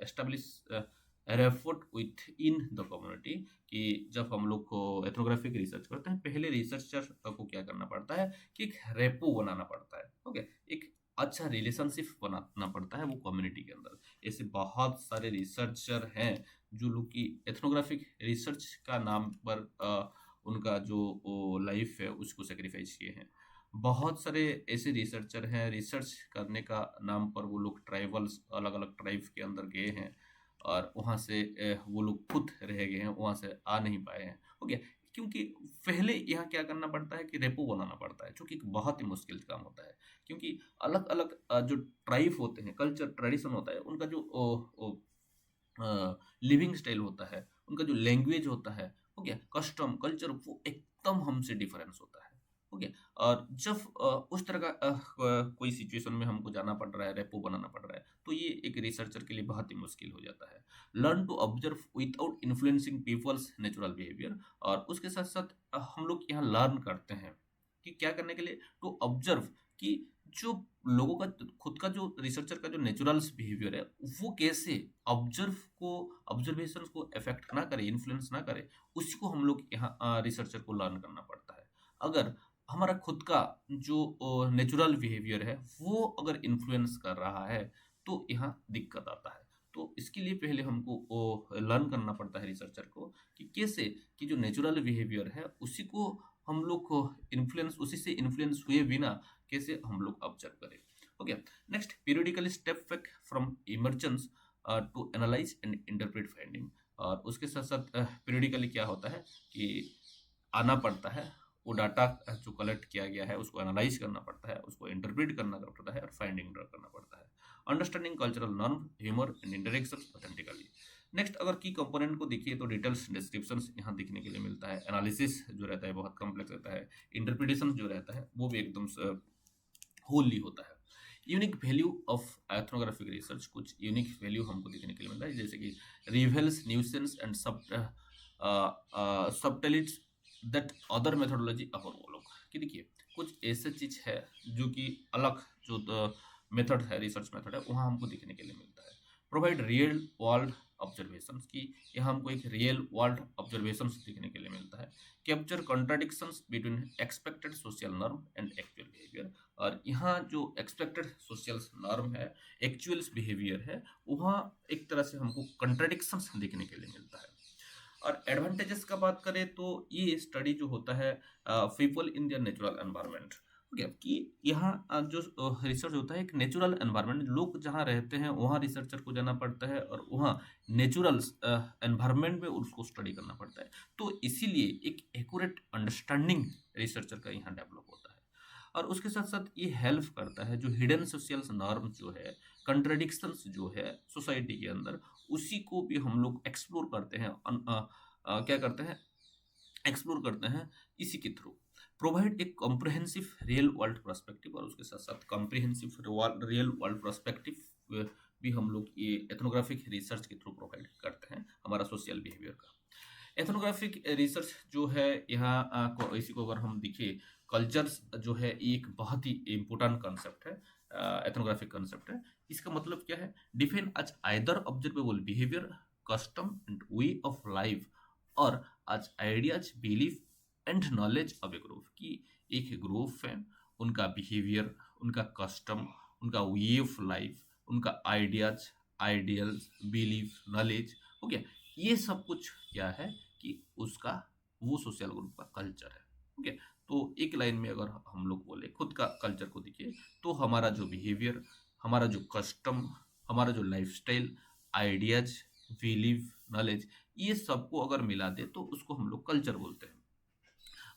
referred with in the community, कि जब हम लोग को एथनोग्राफिक रिसर्च करते हैं, पहले रिसर्चर को क्या करना पड़ता है कि एक रेपो बनाना पड़ता है, ओके, एक अच्छा रिलेशनशिप बनाना पड़ता है वो कम्युनिटी के अंदर। ऐसे बहुत सारे रिसर्चर हैं जो लोग की एथनोग्राफिक रिसर्च का नाम पर उनका जो लाइफ है उसको सेक्रीफाइस किए हैं। बहुत सारे ऐसे रिसर्चर हैं, रिसर्च करने का नाम पर वो लोग ट्राइबल्स, अलग अलग ट्राइब के अंदर गए हैं और वहाँ से वो लोग खुद रह गए हैं, वहाँ से आ नहीं पाए हैं, ओके। क्योंकि पहले यहाँ क्या करना पड़ता है कि रेपो बनाना पड़ता है, जो कि एक बहुत ही मुश्किल काम होता है। क्योंकि अलग अलग जो ट्राइब होते हैं, कल्चर ट्रेडिशन होता है, उनका जो लिविंग स्टाइल होता है, उनका जो लैंग्वेज होता है, हो गया, कस्टम कल्चर, वो एकदम हमसे डिफरेंस होता है, हो गया। और जब उस तरह का कोई सिचुएशन में हमको जाना पड़ रहा है, रेपो बनाना पड़ रहा है, तो ये एक रिसर्चर के लिए बहुत ही मुश्किल हो जाता है। Learn to observe without influencing people's natural behaviour. और उसके साथ साथ हम लोग यहाँ लर्न करते हैं कि क्या करने के लिए, टू ऑब्जर्व, कि जो लोगों का खुद का जो रिसर्चर का जो नेचुरल बिहेवियर है, वो कैसे ऑब्जर्व को ऑब्जर्वेशन को इफेक्ट ना करे, इन्फ्लुएंस ना करे, उसी को हम लोग यहाँ रिसर्चर को लर्न करना पड़ता है। अगर हमारा खुद का जो नेचुरल बिहेवियर है वो अगर इन्फ्लुएंस कर रहा है, तो यहाँ दिक्कत आता है। तो इसके लिए पहले हमको लर्न करना पड़ता है रिसर्चर को कि कैसे, कि जो नेचुरल बिहेवियर है उसी को हम लोग को इन्फ्लुएंस, उसी से इन्फ्लुएंस हुए बिना कैसे हम लोग ऑब्जर्व करें। Okay, next, periodically step back from emergence to analyse and interpret finding. और उसके साथ साथ पीरियडिकली क्या होता है कि आना पड़ता है, वो डाटा जो कलेक्ट किया गया है उसको एनालाइज करना पड़ता है, उसको इंटरप्रेट करना पड़ता है और फाइंडिंग ड्रा करना पड़ता है। Understanding cultural norm, humour and interactions authentically. Next, अगर की कंपोनेंट को देखिए तो डिटेल्स डिस्क्रिप्शंस यहाँ देखने के लिए मिलता है। एनालिसिस जो रहता है बहुत कॉम्प्लेक्स रहता है। इंटरप्रिटेशन जो रहता है वो भी एकदम होली होता है। Unique value of ethnographic research, कुछ यूनिक वैल्यू हमको देखने के लिए मिलता है, जैसे कि reveals nuances and subtleties that other methodology overlook. कि देखिए कुछ ऐसे चीज है जो कि अलग जो मेथड है, रिसर्च मेथड है, वहाँ हमको देखने के लिए मिलता है। प्रोवाइड रियल वर्ल्ड ऑब्जर्वेशंस, की यहाँ हमको एक रियल वर्ल्ड ऑब्जर्वेशंस देखने के लिए मिलता है। Capture contradictions between expected social norm and actual behaviour. और यहाँ जो एक्सपेक्टेड सोशल नॉर्म है, एक्चुअल बिहेवियर है, वहाँ एक तरह से हमको कॉन्ट्राडिक्शंस देखने के लिए मिलता है। और एडवांटेजेस का बात करें तो ये स्टडी जो होता है people in their natural environment, okay, कि यहाँ जो रिसर्च होता है एक नेचुरल एनवायरनमेंट, लोग जहाँ रहते हैं वहाँ रिसर्चर को जाना पड़ता है और वहाँ नेचुरल एनवायरनमेंट में उसको स्टडी करना पड़ता है। तो इसीलिए एक एक्यूरेट अंडरस्टैंडिंग रिसर्चर का यहाँ डेवलप होता है। और उसके साथ साथ ये हेल्प करता है जो हिडन सोशल नॉर्म जो है, कंट्राडिक्शंस जो है सोसाइटी के अंदर, उसी को भी हम लोग एक्सप्लोर करते हैं, क्या करते हैं, एक्सप्लोर करते हैं इसी के थ्रू। प्रोवाइड एक कॉम्प्रिहेंसिव रियल वर्ल्ड पर्सपेक्टिव, और उसके साथ साथ कॉम्प्रिहेंसिव रियल वर्ल्ड पर्सपेक्टिव भी हम लोग ये एथनोग्राफिक रिसर्च के थ्रू प्रोवाइड करते हैं हमारा सोशल बिहेवियर का। एथनोग्राफिक रिसर्च जो है यहाँ को इसी को अगर हम देखिए, कल्चर्स जो है एक बहुत ही इम्पोर्टेंट कॉन्सेप्ट है, एथनोग्राफिक कॉन्सेप्ट है। इसका मतलब क्या है, define as either observable behaviour, custom and way of life, और आज ideas, belief and knowledge of a group, की एक ग्रुप है, उनका बिहेवियर, उनका कस्टम, उनका वे ऑफ लाइफ, उनका आइडियाज, आइडियल्स, बिलीफ, नॉलेज, हो गया, ये सब कुछ क्या है कि उसका वो सोशल ग्रुप का कल्चर है, ओके। तो एक लाइन में अगर हम लोग बोले खुद का कल्चर को देखिए, तो हमारा जो बिहेवियर, हमारा जो कस्टम, हमारा जो लाइफस्टाइल, आइडियाज, बिलीफ, नॉलेज, ये सबको अगर मिला दे तो उसको हम लोग कल्चर बोलते हैं।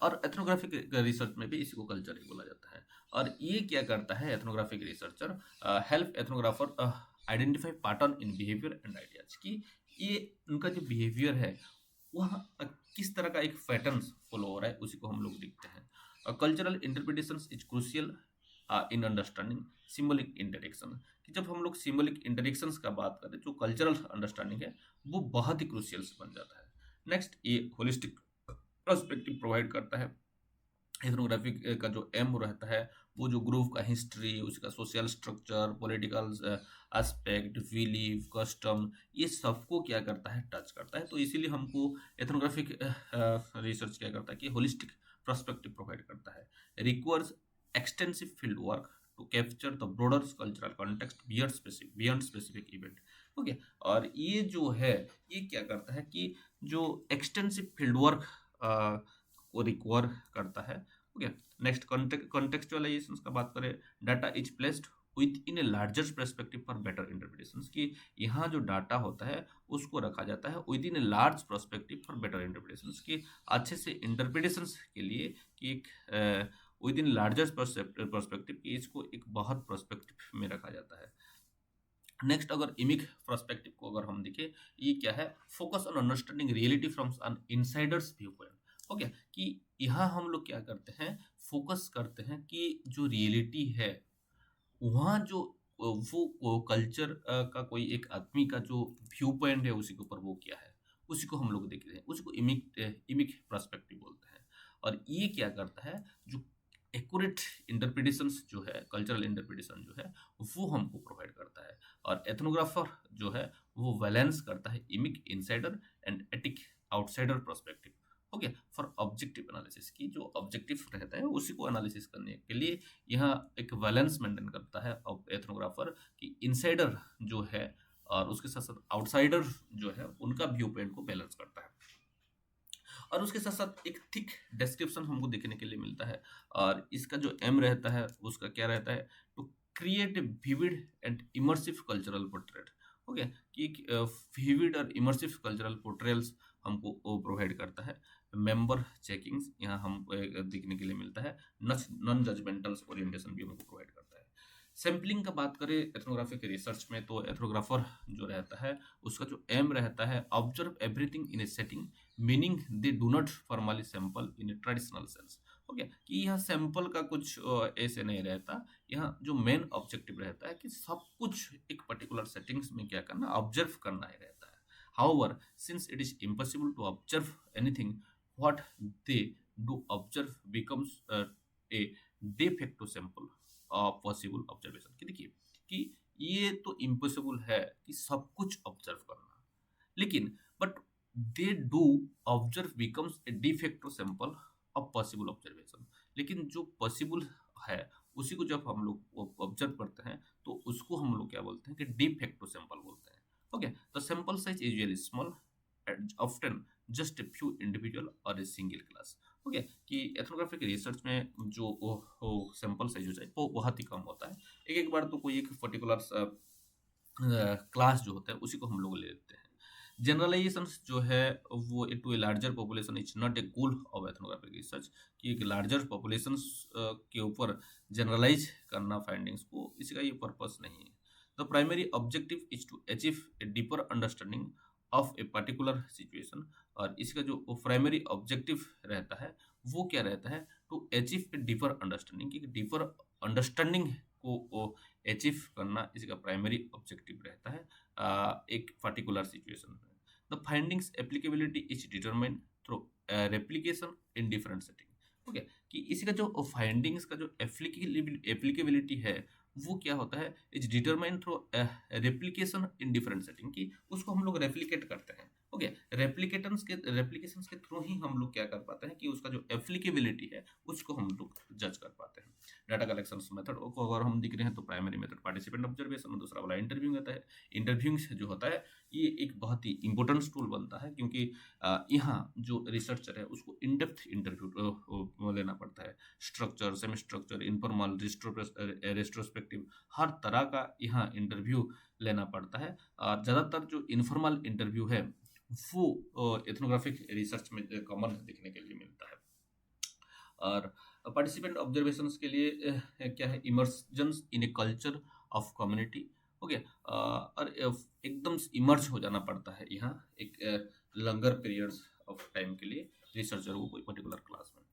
और एथनोग्राफिक रिसर्च में भी इसी को कल्चर ही बोला जाता है। और ये क्या करता है ethnographic researcher, help ethnographer identify pattern in behaviour and ideas, की ये उनका जो बिहेवियर है वह किस तरह का एक पैटर्न फॉलो हो रहा है, उसी को हम लोग देखते हैं। Cultural interpretation is crucial in understanding symbolic interaction, कि जब हम लोग सिंबलिक इंटरेक्शंस का बात करें, जो कल्चरल अंडरस्टैंडिंग है वो बहुत ही क्रूशियल बन जाता है। नेक्स्ट, ये होलिस्टिक पर्सपेक्टिव प्रोवाइड करता है, एथनोग्राफिक का जो एम रहता है वो जो ग्रुप का हिस्ट्री, उसका social structure, political aspect, belief, custom, ये सबको क्या करता है, टच करता है। तो इसीलिए हमको एथनोग्राफिक रिसर्च क्या करता है कि होलिस्टिक पर्सपेक्टिव प्रोवाइड करता है, requires extensive field work to capture the broader cultural context beyond specific event. Okay, और ये जो है ये क्या करता है कि जो एक्सटेंसिव फील्ड वर्क को रिक्वायर करता है। ओके, नेक्स्ट कॉन्टेक्चुअलाइजेशन का बात करें, data is placed with in a larger perspective for better interpretations, कि यहाँ जो डाटा होता है उसको रखा जाता है with in a large perspective for better interpretations, की अच्छे से इंटरप्रिटेशंस के लिए, कि एक विद इन लार्जर पर्सपेक्टिव, कि इसको एक बहुत पर्सपेक्टिव में रखा जाता है। नेक्स्ट, अगर इमिक पर्सपेक्टिव को अगर हम देखें, ये क्या है, focus on understanding reality from an insider's view point. हो गया कि यहाँ हम लोग क्या करते हैं, फोकस करते हैं कि जो रियलिटी है वहाँ जो वो कल्चर का कोई एक आदमी का जो व्यू पॉइंट है उसी के ऊपर वो क्या है, उसी को हम लोग देखते हैं, उसी को इमिक पर्सपेक्टिव बोलते हैं। और ये क्या करता है, जो एक्यूरेट इंटरप्रिटेशंस जो है, कल्चरल इंटरप्रिटेशन जो है, वो हमको प्रोवाइड करता है। और एथनोग्राफर जो है वो बैलेंस करता है emic insider and etic outsider perspective. हो गया, फॉर ऑब्जेक्टिव एनालिसिस, की जो ऑब्जेक्टिव रहता है उसी को एनालिसिस करने के लिए यहाँ एक बैलेंस मेंटेन करता है एथनोग्राफर, कि इनसाइडर जो है और उसके साथ साथ आउटसाइडर जो है उनका व्यू पॉइंट को बैलेंस करता है। और उसके साथ साथ एक थिक डिस्क्रिप्शन हमको देखने के लिए मिलता है। और इसका जो एम रहता है उसका क्या रहता है, to create a vivid and immersive cultural portrait. हो गया कि विविड और इमर्सिव कल्चरल पोर्ट्रेल्स हमको वो प्रोवाइड करता है। मेंबर चेकिंग्स यहाँ हम देखने के लिए मिलता है। नॉन जजमेंटल ओरिएंटेशन भी हमको प्रोवाइड करता है। सैम्पलिंग का बात करें एथनोग्राफिक रिसर्च में, तो एथनोग्राफर जो रहता है उसका जो एम रहता है, observe everything in A setting meaning they do not formally sample in A traditional sense. Okay, कि यह सैंपल का कुछ ऐसे नहीं रहता, यहाँ जो मेन ऑब्जेक्टिव रहता है कि सब कुछ एक पर्टिकुलर सेटिंग्स में क्या करना, ऑब्जर्व करना ही रहता है। However since it is impossible to observe anything, what they do observe becomes a de facto sample possible observation. कि देखिए कि ये तो इम्पॉसिबल है कि सब कुछ ऑब्जर्व करना, लेकिन but they do observe becomes A de facto sample of possible observation. लेकिन जो पॉसिबल है उसी को जब हम लोग ऑब्जर्व करते हैं तो उसको हम लोग क्या बोलते हैं कि डिफेक्टो सैंपल बोलते हैं। Okay, the sample size is very small, often just a few individual और ए सिंगल क्लास। ओके, कि एथनोग्राफिक रिसर्च में जो सैंपल साइज हो जाए वो बहुत ही कम होता है। एक एक बार तो कोई एक पर्टिकुलर क्लास जो होता है उसी को हम लोग ले लेते हैं। जनरलाइजेशंस जो है वो to a larger population is not a goal of ethnographic research, कि एक लार्जर पॉपुलेशन के ऊपर जनरलाइज करना फाइंडिंग्स को, इसका ये पर्पस नहीं है। The primary objective is to achieve a deeper understanding of a particular situation. और इसका जो प्राइमरी ऑब्जेक्टिव रहता है वो क्या रहता है, to achieve a deeper understanding, कि डीपर अंडरस्टैंडिंग को अचीव करना इसका प्राइमरी ऑब्जेक्टिव रहता है एक पर्टिकुलर सिचुएशन में। The findings applicability is determine through replication in different setting. Okay, कि इसका जो फाइंडिंग्स का जो एप्लीकेबिलिटी है वो क्या होता है, is determine through replication in different setting, की उसको हम लोग रेप्लिकेट करते हैं। ओके, रेप्लिकेशंस के थ्रू ही हम लोग क्या कर पाते हैं कि उसका जो एप्लीकेबिलिटी है उसको हम लोग जज कर पाते हैं। डाटा कलेक्शन मेथड को अगर हम दिख रहे हैं तो प्राइमरी मेथड पार्टिसिपेंट ऑब्जर्वेशन, दूसरा वाला इंटरव्यूइंग आता है। इंटरव्यूइंग जो होता है ये एक बहुत ही इंपॉर्टेंट टूल बनता है, क्योंकि यहाँ जो रिसर्चर है उसको इन डेप्थ इंटरव्यू लेना पड़ता है। स्ट्रक्चर, सेमी स्ट्रक्चर, इनफॉर्मल, रेस्ट्रोस्पेक्टिव, हर तरह का यहाँ इंटरव्यू लेना पड़ता है। और ज़्यादातर जो इनफॉर्मल इंटरव्यू है वो एथनोग्राफिक रिसर्च में कॉमन देखने के लिए मिलता है। और पार्टिसिपेंट ऑब्जर्वेशंस के लिए क्या है, emergence in a culture of community. हो गया, और एकदम इमर्ज हो जाना पड़ता है यहाँ एक लंगर पीरियड्स ऑफ टाइम के लिए रिसर्चर को कोई पर्टिकुलर क्लास में।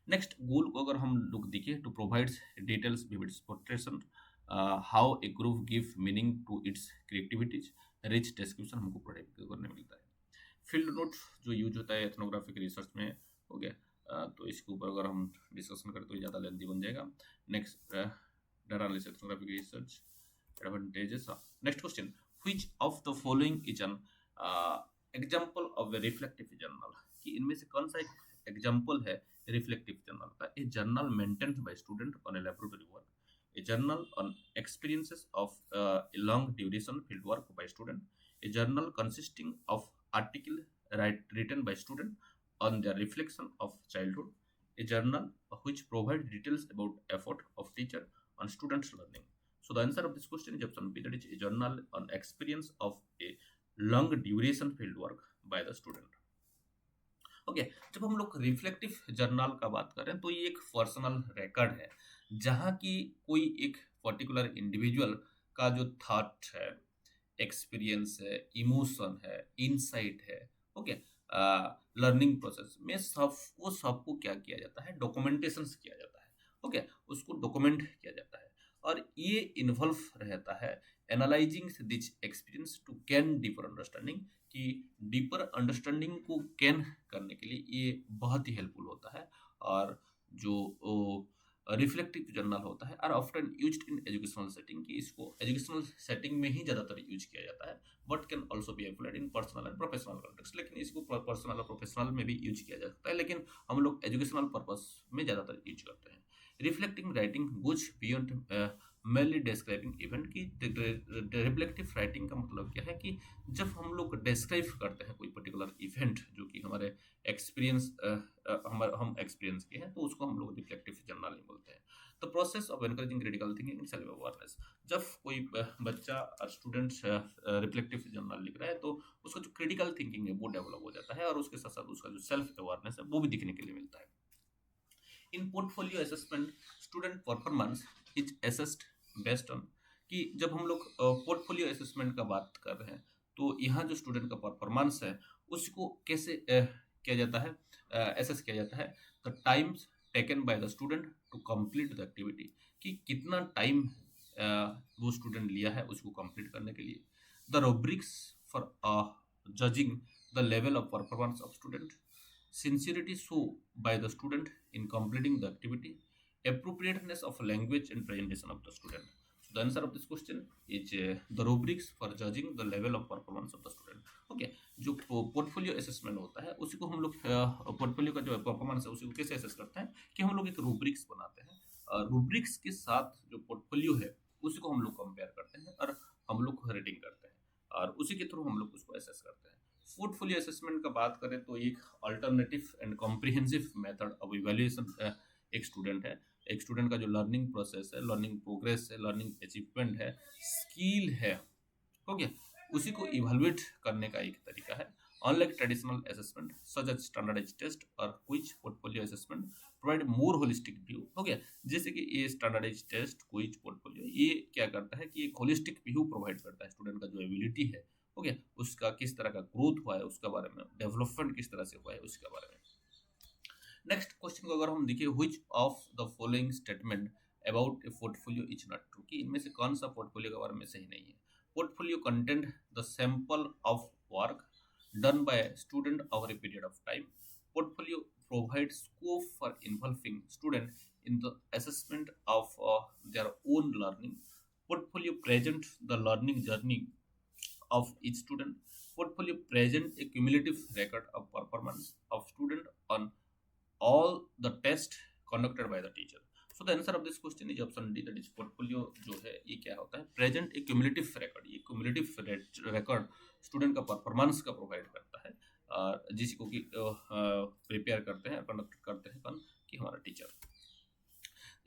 नेक्स्ट गोल को अगर हम लोग देखें, to provides details vivid portrayal how a group give meaning to its creativities, rich description हमको प्रोवाइड करने मिलता है। फील्ड नोट जो यूज होता है एथनोग्राफिक रिसर्च में, हो गया, तो इसके ऊपर अगर हम डिस्कशन करें तो ये ज़्यादा लेंथी बन जाएगा। Next, data analysis ethnographic research advantages. Next question, which of the following is an example of A reflective journal, कि इनमें से कौन सा एक एग्जांपल है रिफ्लेक्टिव जर्नल का? A journal maintained by student on a laboratory work, a journal on experiences of a long duration field work by student, a journal consisting of article written by student on their reflection of childhood, a journal which provides details about effort of teacher on students learning. So the answer of this question is option B, that is a journal on experience of a long duration field work by the student. Okay, जब हम लोग reflective journal का बात करें तो ये एक personal record है, जहाँ की कोई एक पर्टिकुलर इंडिविजुअल का जो थॉट है, एक्सपीरियंस है, इमोशन है, इंसाइट है, ओके, लर्निंग प्रोसेस में सब वो सबको क्या किया जाता है, डॉक्यूमेंटेशन किया जाता है, ओके, उसको डॉक्यूमेंट किया जाता है और ये इन्वॉल्व रहता है analysing this experience to gain deeper understanding, कि डीपर अंडरस्टैंडिंग को गेन करने के लिए ये बहुत ही हेल्पफुल होता है। और जो रिफ्लेक्टिव जर्नल होता है are often used in educational setting, कि इसको एजुकेशनल सेटिंग में ही ज़्यादातर यूज किया जाता है, but can also be applied in personal and professional context, लेकिन इसको पर्सनल और प्रोफेशनल में भी यूज किया जा सकता है, लेकिन हम लोग एजुकेशनल पर्पस में ज़्यादातर यूज करते हैं। Reflecting writing goes beyond mainly describing event, की रिफ्लेक्टिव राइटिंग का मतलब क्या है कि जब हम लोग डिस्क्राइब करते हैं कोई पर्टिकुलर इवेंट जो कि हमारे एक्सपीरियंस हम एक्सपीरियंस किए हैं, तो उसको हम लोग रिफ्लेक्टिव जर्नलिंग बोलते हैं। The process of encouraging critical thinking and self awareness, जब कोई बच्चा और स्टूडेंट रिफ्लेक्टिव जर्नल लिख रहा है तो उसका जो क्रिटिकल थिंकिंग है वो डेवलप हो जाता है और उसके साथ साथ उसका जो सेल्फ अवेयरनेस है वो भी दिखने के लिए मिलता है। इन portfolio assessment student performance is assessed based on, कि जब हम लोग पोर्टफोलियो असेसमेंट का बात कर रहे हैं तो यहाँ जो स्टूडेंट का परफॉर्मेंस है उसको कैसे किया जाता है, असेस किया जाता है। The times taken by the student to complete the activity, कि कितना टाइम वो स्टूडेंट लिया है उसको कंप्लीट करने के लिए। The rubrics for judging the level of performance of student, sincerity shown by the student in completing the activity, appropriateness of language and presentation of the student. So the answer of this question is the rubrics for judging the level of performance of the student. Okay, जो portfolio assessment होता है उसी को हम लोग portfolio का जो performance है उसी को कैसे असेस करते हैं कि हम लोग एक रूब्रिक्स बनाते हैं, रूब्रिक्स के साथ जो पोर्टफोलियो है उसी को हम लोग कंपेयर करते हैं और हम लोग रेटिंग करते हैं और उसी के थ्रू हम लोग उसको असेस करते हैं। पोर्टफोलियो असेसमेंट का बात करें तो एक alternative and comprehensive method of evaluation एक स्टूडेंट है, एक स्टूडेंट का जो लर्निंग प्रोसेस है, लर्निंग प्रोग्रेस है, लर्निंग अचीवमेंट है, स्किल है, ओके, उसी को इवैल्यूएट करने का एक तरीका है। Unlike traditional assessment such as standardised test और quiz, portfolio assessment provide more holistic view, हो गया, जैसे कि ये स्टैंडर्डाइज्ड टेस्ट, क्विज, पोर्टफोलियो ये क्या करता है कि एक होलिस्टिक व्यू प्रोवाइड करता है स्टूडेंट का जो एबिलिटी है, ओके, उसका किस तरह का ग्रोथ हुआ है उसके बारे में, डेवलपमेंट किस तरह से हुआ है उसके बारे में। नेक्स्ट क्वेश्चन को अगर हम देखिए, which of the following statement about A portfolio is not true, कि इनमें से कौन सा पोर्टफोलियो के बारे में सही नहीं है। Portfolio content the sample of work done by a student over a period of time. Portfolio provides scope for involving student in the assessment of their own learning. Portfolio presents the learning journey of each student. Portfolio present a cumulative record of performance of student on all the tests conducted by the teacher. So the answer of this question is option D, that is portfolio जो है ये क्या होता है, present एक cumulative record, ये cumulative record student का performance का प्रोवाइड करता है जिसको कि प्रिपेयर करते हैं, कंडक्ट करते हैं कौन, कि हमारा टीचर।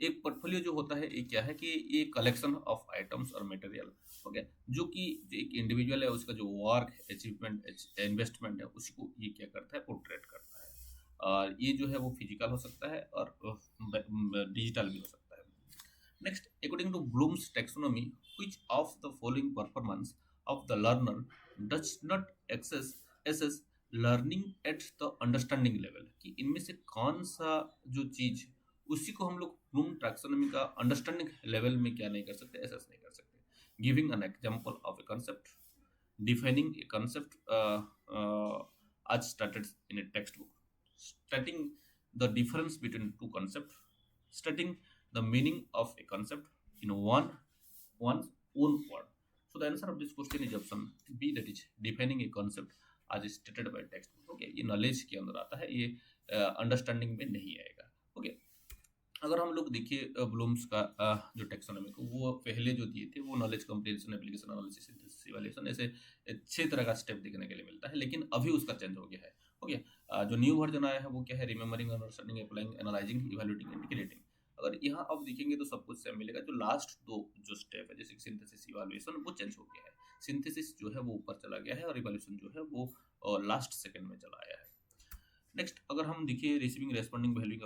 एक पोर्टफोलियो जो होता है ये क्या है कि ये कलेक्शन ऑफ आइटम्स और मटेरियल, ओके, जो कि एक इंडिविजुअल है उसका जो वर्क, अचीवमेंट, इन्वेस्टमेंट है उसको ये क्या करता है, पोर्ट्रेट करता है। और ये जो है वो फिजिकल हो सकता है और डिजिटल भी हो सकता है। Next, according to Bloom's taxonomy, which of the following performance of the learner does not assess learning at the understanding level, कि इनमें से कौन सा जो चीज उसी को हम लोग ब्लूम टैक्सोनॉमी का अंडरस्टैंडिंग लेवल में क्या नहीं कर सकते, एसेस नहीं कर सकते। Giving an example of A concept, defining A concept as stated in a textbook, stating the difference between two concepts, stating the meaning of a concept in one's own word. So the answer of this question is option B, that is defining a concept as stated by textbook. Okay, ये knowledge के अंदर आता है, ये understanding में नहीं आएगा. Okay, अगर हम लोग देखिए ब्लूम्स का जो टेक्सोनॉमी को वो पहले जो दिए थे वो knowledge comprehension, application, analysis, synthesis, evaluation, ऐसे 6 तरह का स्टेप देखने के लिए मिलता है, लेकिन अभी उसका चेंज हो गया है. ओके, जो न्यू वर्जन आया है वो क्या है, remembering, understanding, applying, analysing, evaluating and creating. अगर यहाँ आप देखेंगे तो सब कुछ सेम मिलेगा. जो लास्ट दो जो स्टेप है जैसे सिंथेसिस, इवैल्यूएशन, वो चेंज हो गया है. सिंथेसिस जो है वो ऊपर चला गया है और इवैल्यूएशन जो है वो लास्ट सेकंड में चला आया है. नेक्स्ट अगर हम देखिए रिसीविंग, रेस्पॉन्डिंग, वैल्यूइंग,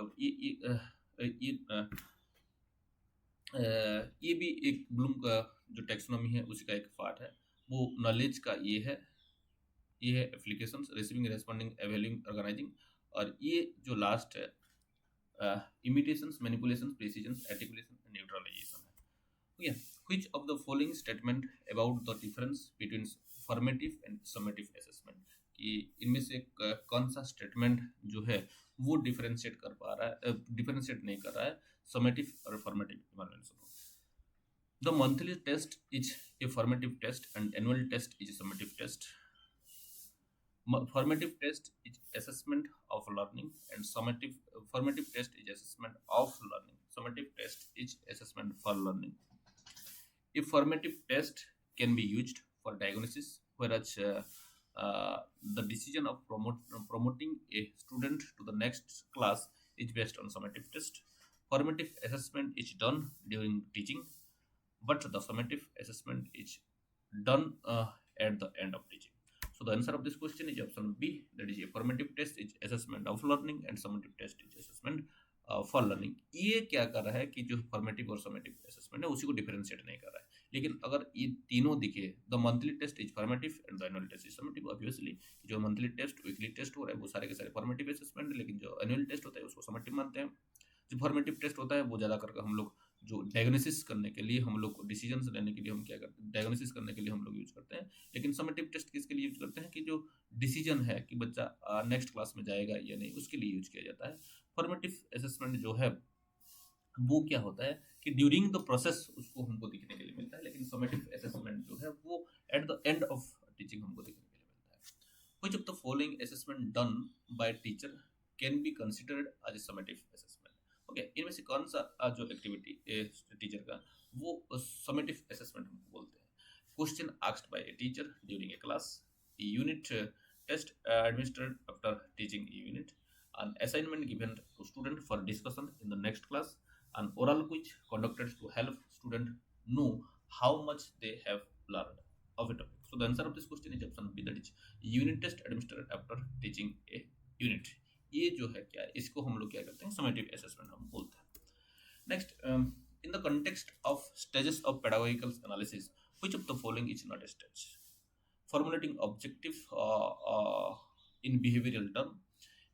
ये भी एक ब्लूम का जो टेक्सोनॉमी है उसी का एक पार्ट है. वो नॉलेज का ये है applications, receiving, responding, valuing, organising. और ये जो लास्ट है imitations, manipulations, precisions, articulation and neutralisation है. ठीक है. Which of the following statement about the difference between formative and summative assessment, कि इनमें से कौन सा स्टेटमेंट जो है वो डिफरेंशिएट कर पा रहा है, डिफरेंशिएट नहीं कर रहा है समेटिव और फॉर्मेटिव इवैल्यूएशन को. The monthly test is a formative test and annual test is a summative test. Formative test is assessment of learning and formative test is assessment of learning. Summative test is assessment for learning. A formative test can be used for diagnosis, whereas the decision of promoting a student to the next class is based on summative test. Formative assessment is done during teaching, but the summative assessment is done at the end of teaching. So the answer of this question is option B, that is a formative test is assessment of learning and summative test is assessment for learning. ये क्या कर रहा है कि जो formative और summative assessment है उसी को डिफरेंशिएट नहीं कर रहा है. लेकिन अगर ये तीनों दिखे, the monthly test is formative and the annual test is summative, obviously जो मंथली टेस्ट, वीकली टेस्ट हो रहा है वो सारे के सारे फॉर्मेटिव असेसमेंट है, लेकिन जो एनुअल टेस्ट होता है उसको समेटिव मानते हैं. जो फॉर्मेटिव टेस्ट होता है वो ज़्यादा करके हम लोग जो डायग्नोसिस करने के लिए, हम लोग डिसीजंस लेने के लिए हम क्या करते हैं, डायग्नोसिस करने के लिए हम लोग यूज करते हैं. लेकिन समेटिव टेस्ट किसके लिए यूज करते हैं, कि जो डिसीजन है कि बच्चा नेक्स्ट क्लास में जाएगा या नहीं, उसके लिए यूज किया जाता है. फॉर्मेटिव असेसमेंट जो है वो क्या होता है कि ड्यूरिंग द प्रोसेस उसको हमको दिखने के लिए मिलता है, लेकिन समेटिव असेसमेंट जो है वो at the end of teaching हमको दिखने के लिए मिलता है. Which of the following assessment done by teacher can be considered as a summative assessment. Okay, इनमें से कौन सा जो एक्टिविटी टीचर का वो समेटिव असेसमेंट हमको बोलते हैं. Question asked by a teacher during a class, unit test administered after teaching a unit, an assignment given to student for discussion in the next class, an oral quiz conducted to help student know how much they have learned of a topic. So the answer of this question is option B, that is unit test administered after teaching a unit. ये जो है क्या, इसको हम लोग क्या करते हैं, समेटिव असेसमेंट हम बोलते हैं. Next, in the context of stages of pedagogical analysis, which of the following is not a stage? Formulating objective in behavioral term,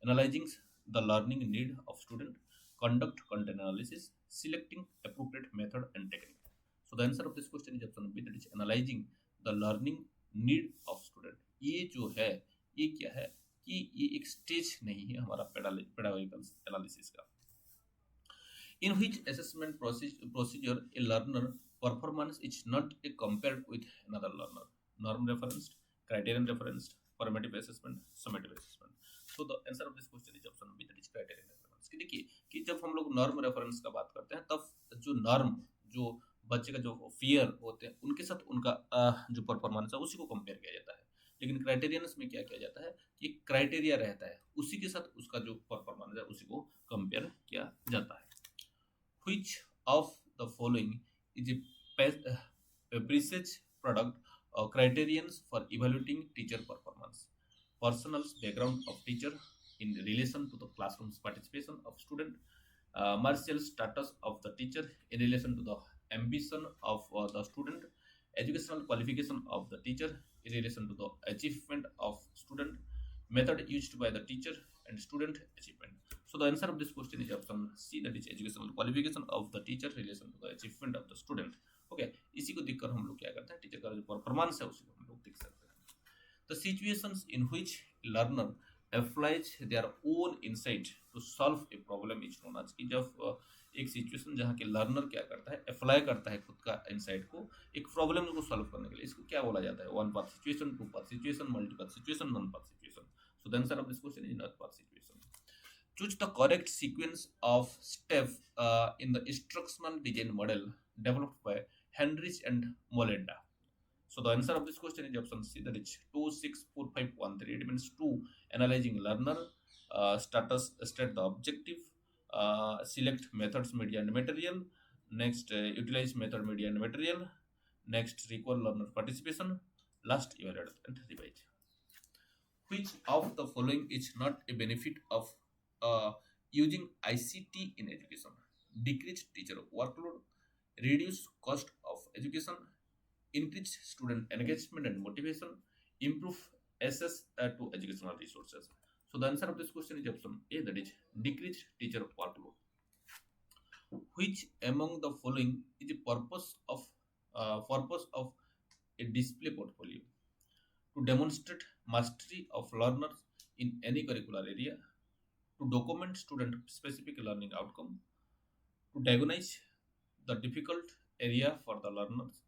analyzing the learning need of student, conduct content analysis, selecting appropriate method and technique. So the answer of this question is option B, that is analyzing the learning need of student. ये जो है ये क्या है कि ये एक stage नहीं है हमारा पेडागोजिकल एनालिसिस का. In which assessment procedure a learner performance is not compared with another learner? Norm referenced, criterion referenced, formative assessment, summative assessment. So the answer of this question is option B, that is criterion reference. कि देखिए कि जब हम लोग norm reference का बात करते हैं तब जो नॉर्म, जो बच्चे का जो फियर होते हैं उनके साथ उनका जो परफॉर्मेंस है उसी को कंपेयर किया जाता है. लेकिन क्राइटेरियंस में क्या किया जाता है कि क्राइटेरिया रहता है, उसी के साथ उसका जो परफॉर्मेंस है उसी को कंपेयर किया जाता है. Which of the following is a presage product or criterions for evaluating teacher performance? Personal background of teacher in relation to the classroom's participation of student, martial status of the teacher in relation to the ambition of the student, educational qualification of the teacher in relation to the achievement of student, method used by the teacher and student achievement. So the answer of this question is option C, that is educational qualification of the teacher relation to the achievement of the student. Okay, इसी को देखकर हम लोग क्या करते हैं, teacher का जो परफॉर्मेंस है उसी को हम लोग देख सकते हैं. The situations in which learner applies their own insight to solve a problem is known as कि जब एक सिचुएशन जहाँ के लर्नर क्या करता है, अप्लाई करता है खुद का इंसाइट को एक प्रॉब्लम को सॉल्व करने के लिए, इसको क्या बोला जाता है? One path situation, two path situation, multi path situation, non path situation. So the answer of this question is non path situation. Choose the correct sequence of steps in the instructional design model developed by Henrich and Molenda. So the answer of this question is option C, that is 2, 6, 4, 5, 1, 3. It means 2, analyzing learner, status, state the objective, select methods, media and material. Next, utilize method, media and material. Next, record learner participation. Last, evaluate and revise. Which of the following is not a benefit of using ICT in education? Decrease teacher workload, reduce cost of education, increase student engagement and motivation, improve access to educational resources. So the answer of this question is option A, that is decrease teacher workload. Which among the following is the purpose of a display portfolio? To demonstrate mastery of learners in any curricular area, to document student specific learning outcome, to diagnose the difficult area for the learners,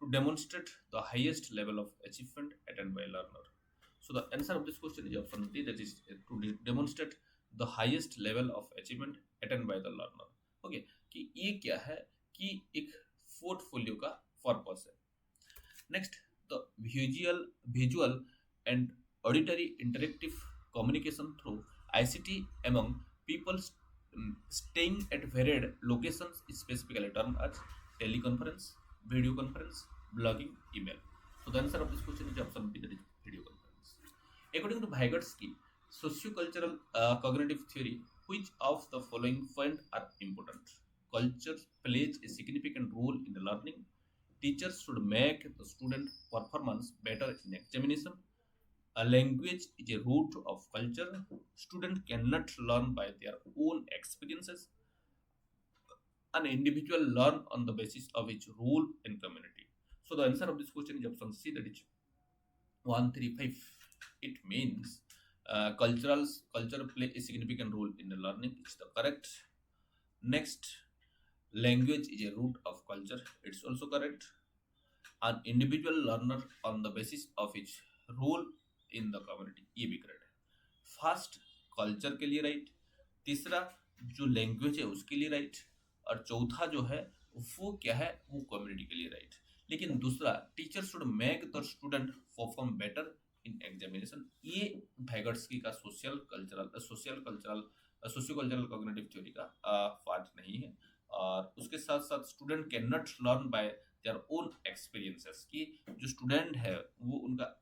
to demonstrate the highest level of achievement attained by learner. So the answer of this question is option D, that is to demonstrate the highest level of achievement attained by the learner. Okay, कि ये क्या है कि एक portfolio का purpose है. Next, the visual and auditory interactive communication through ICT among people staying at varied locations is specifically termed as teleconference, video conference, blogging, email. So the answer of this question is option B, that is video conference. According to Vygotsky sociocultural cognitive theory, which of the following points are important? Culture plays a significant role in the learning. Teachers should make the student performance better in examination. A language is a root of culture. Students cannot learn by their own experiences. An individual learn on the basis of its role in community. So the answer of this question is option C, that is 135. It means culture play a significant role in the learning. It's the correct. Next, language is a root of culture. It's also correct. An individual learner on the basis of its role in the community, ये भी correct है. First culture के लिए right, तीसरा जो language है उसके लिए राइट, और चौथा जो है वो क्या है, वो कम्युनिटी के लिए राइट. लेकिन दूसरा, teacher should make the student perform better in examination, ये वैगोट्स्की का सोशियो कल्चरल कॉग्निटिव थ्योरी का पार्ट नहीं है. और उसके साथ साथ student can not learn by their own experiences, कि जो स्टूडेंट है वो उनका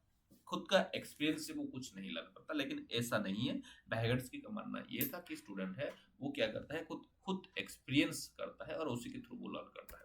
खुद का एक्सपीरियंस से वो कुछ नहीं लर्न करता. लेकिन ऐसा नहीं है. Vygotsky का मानना ये था कि स्टूडेंट है वो क्या करता है, खुद एक्सपीरियंस करता है और उसी के थ्रू वो लर्न करता है.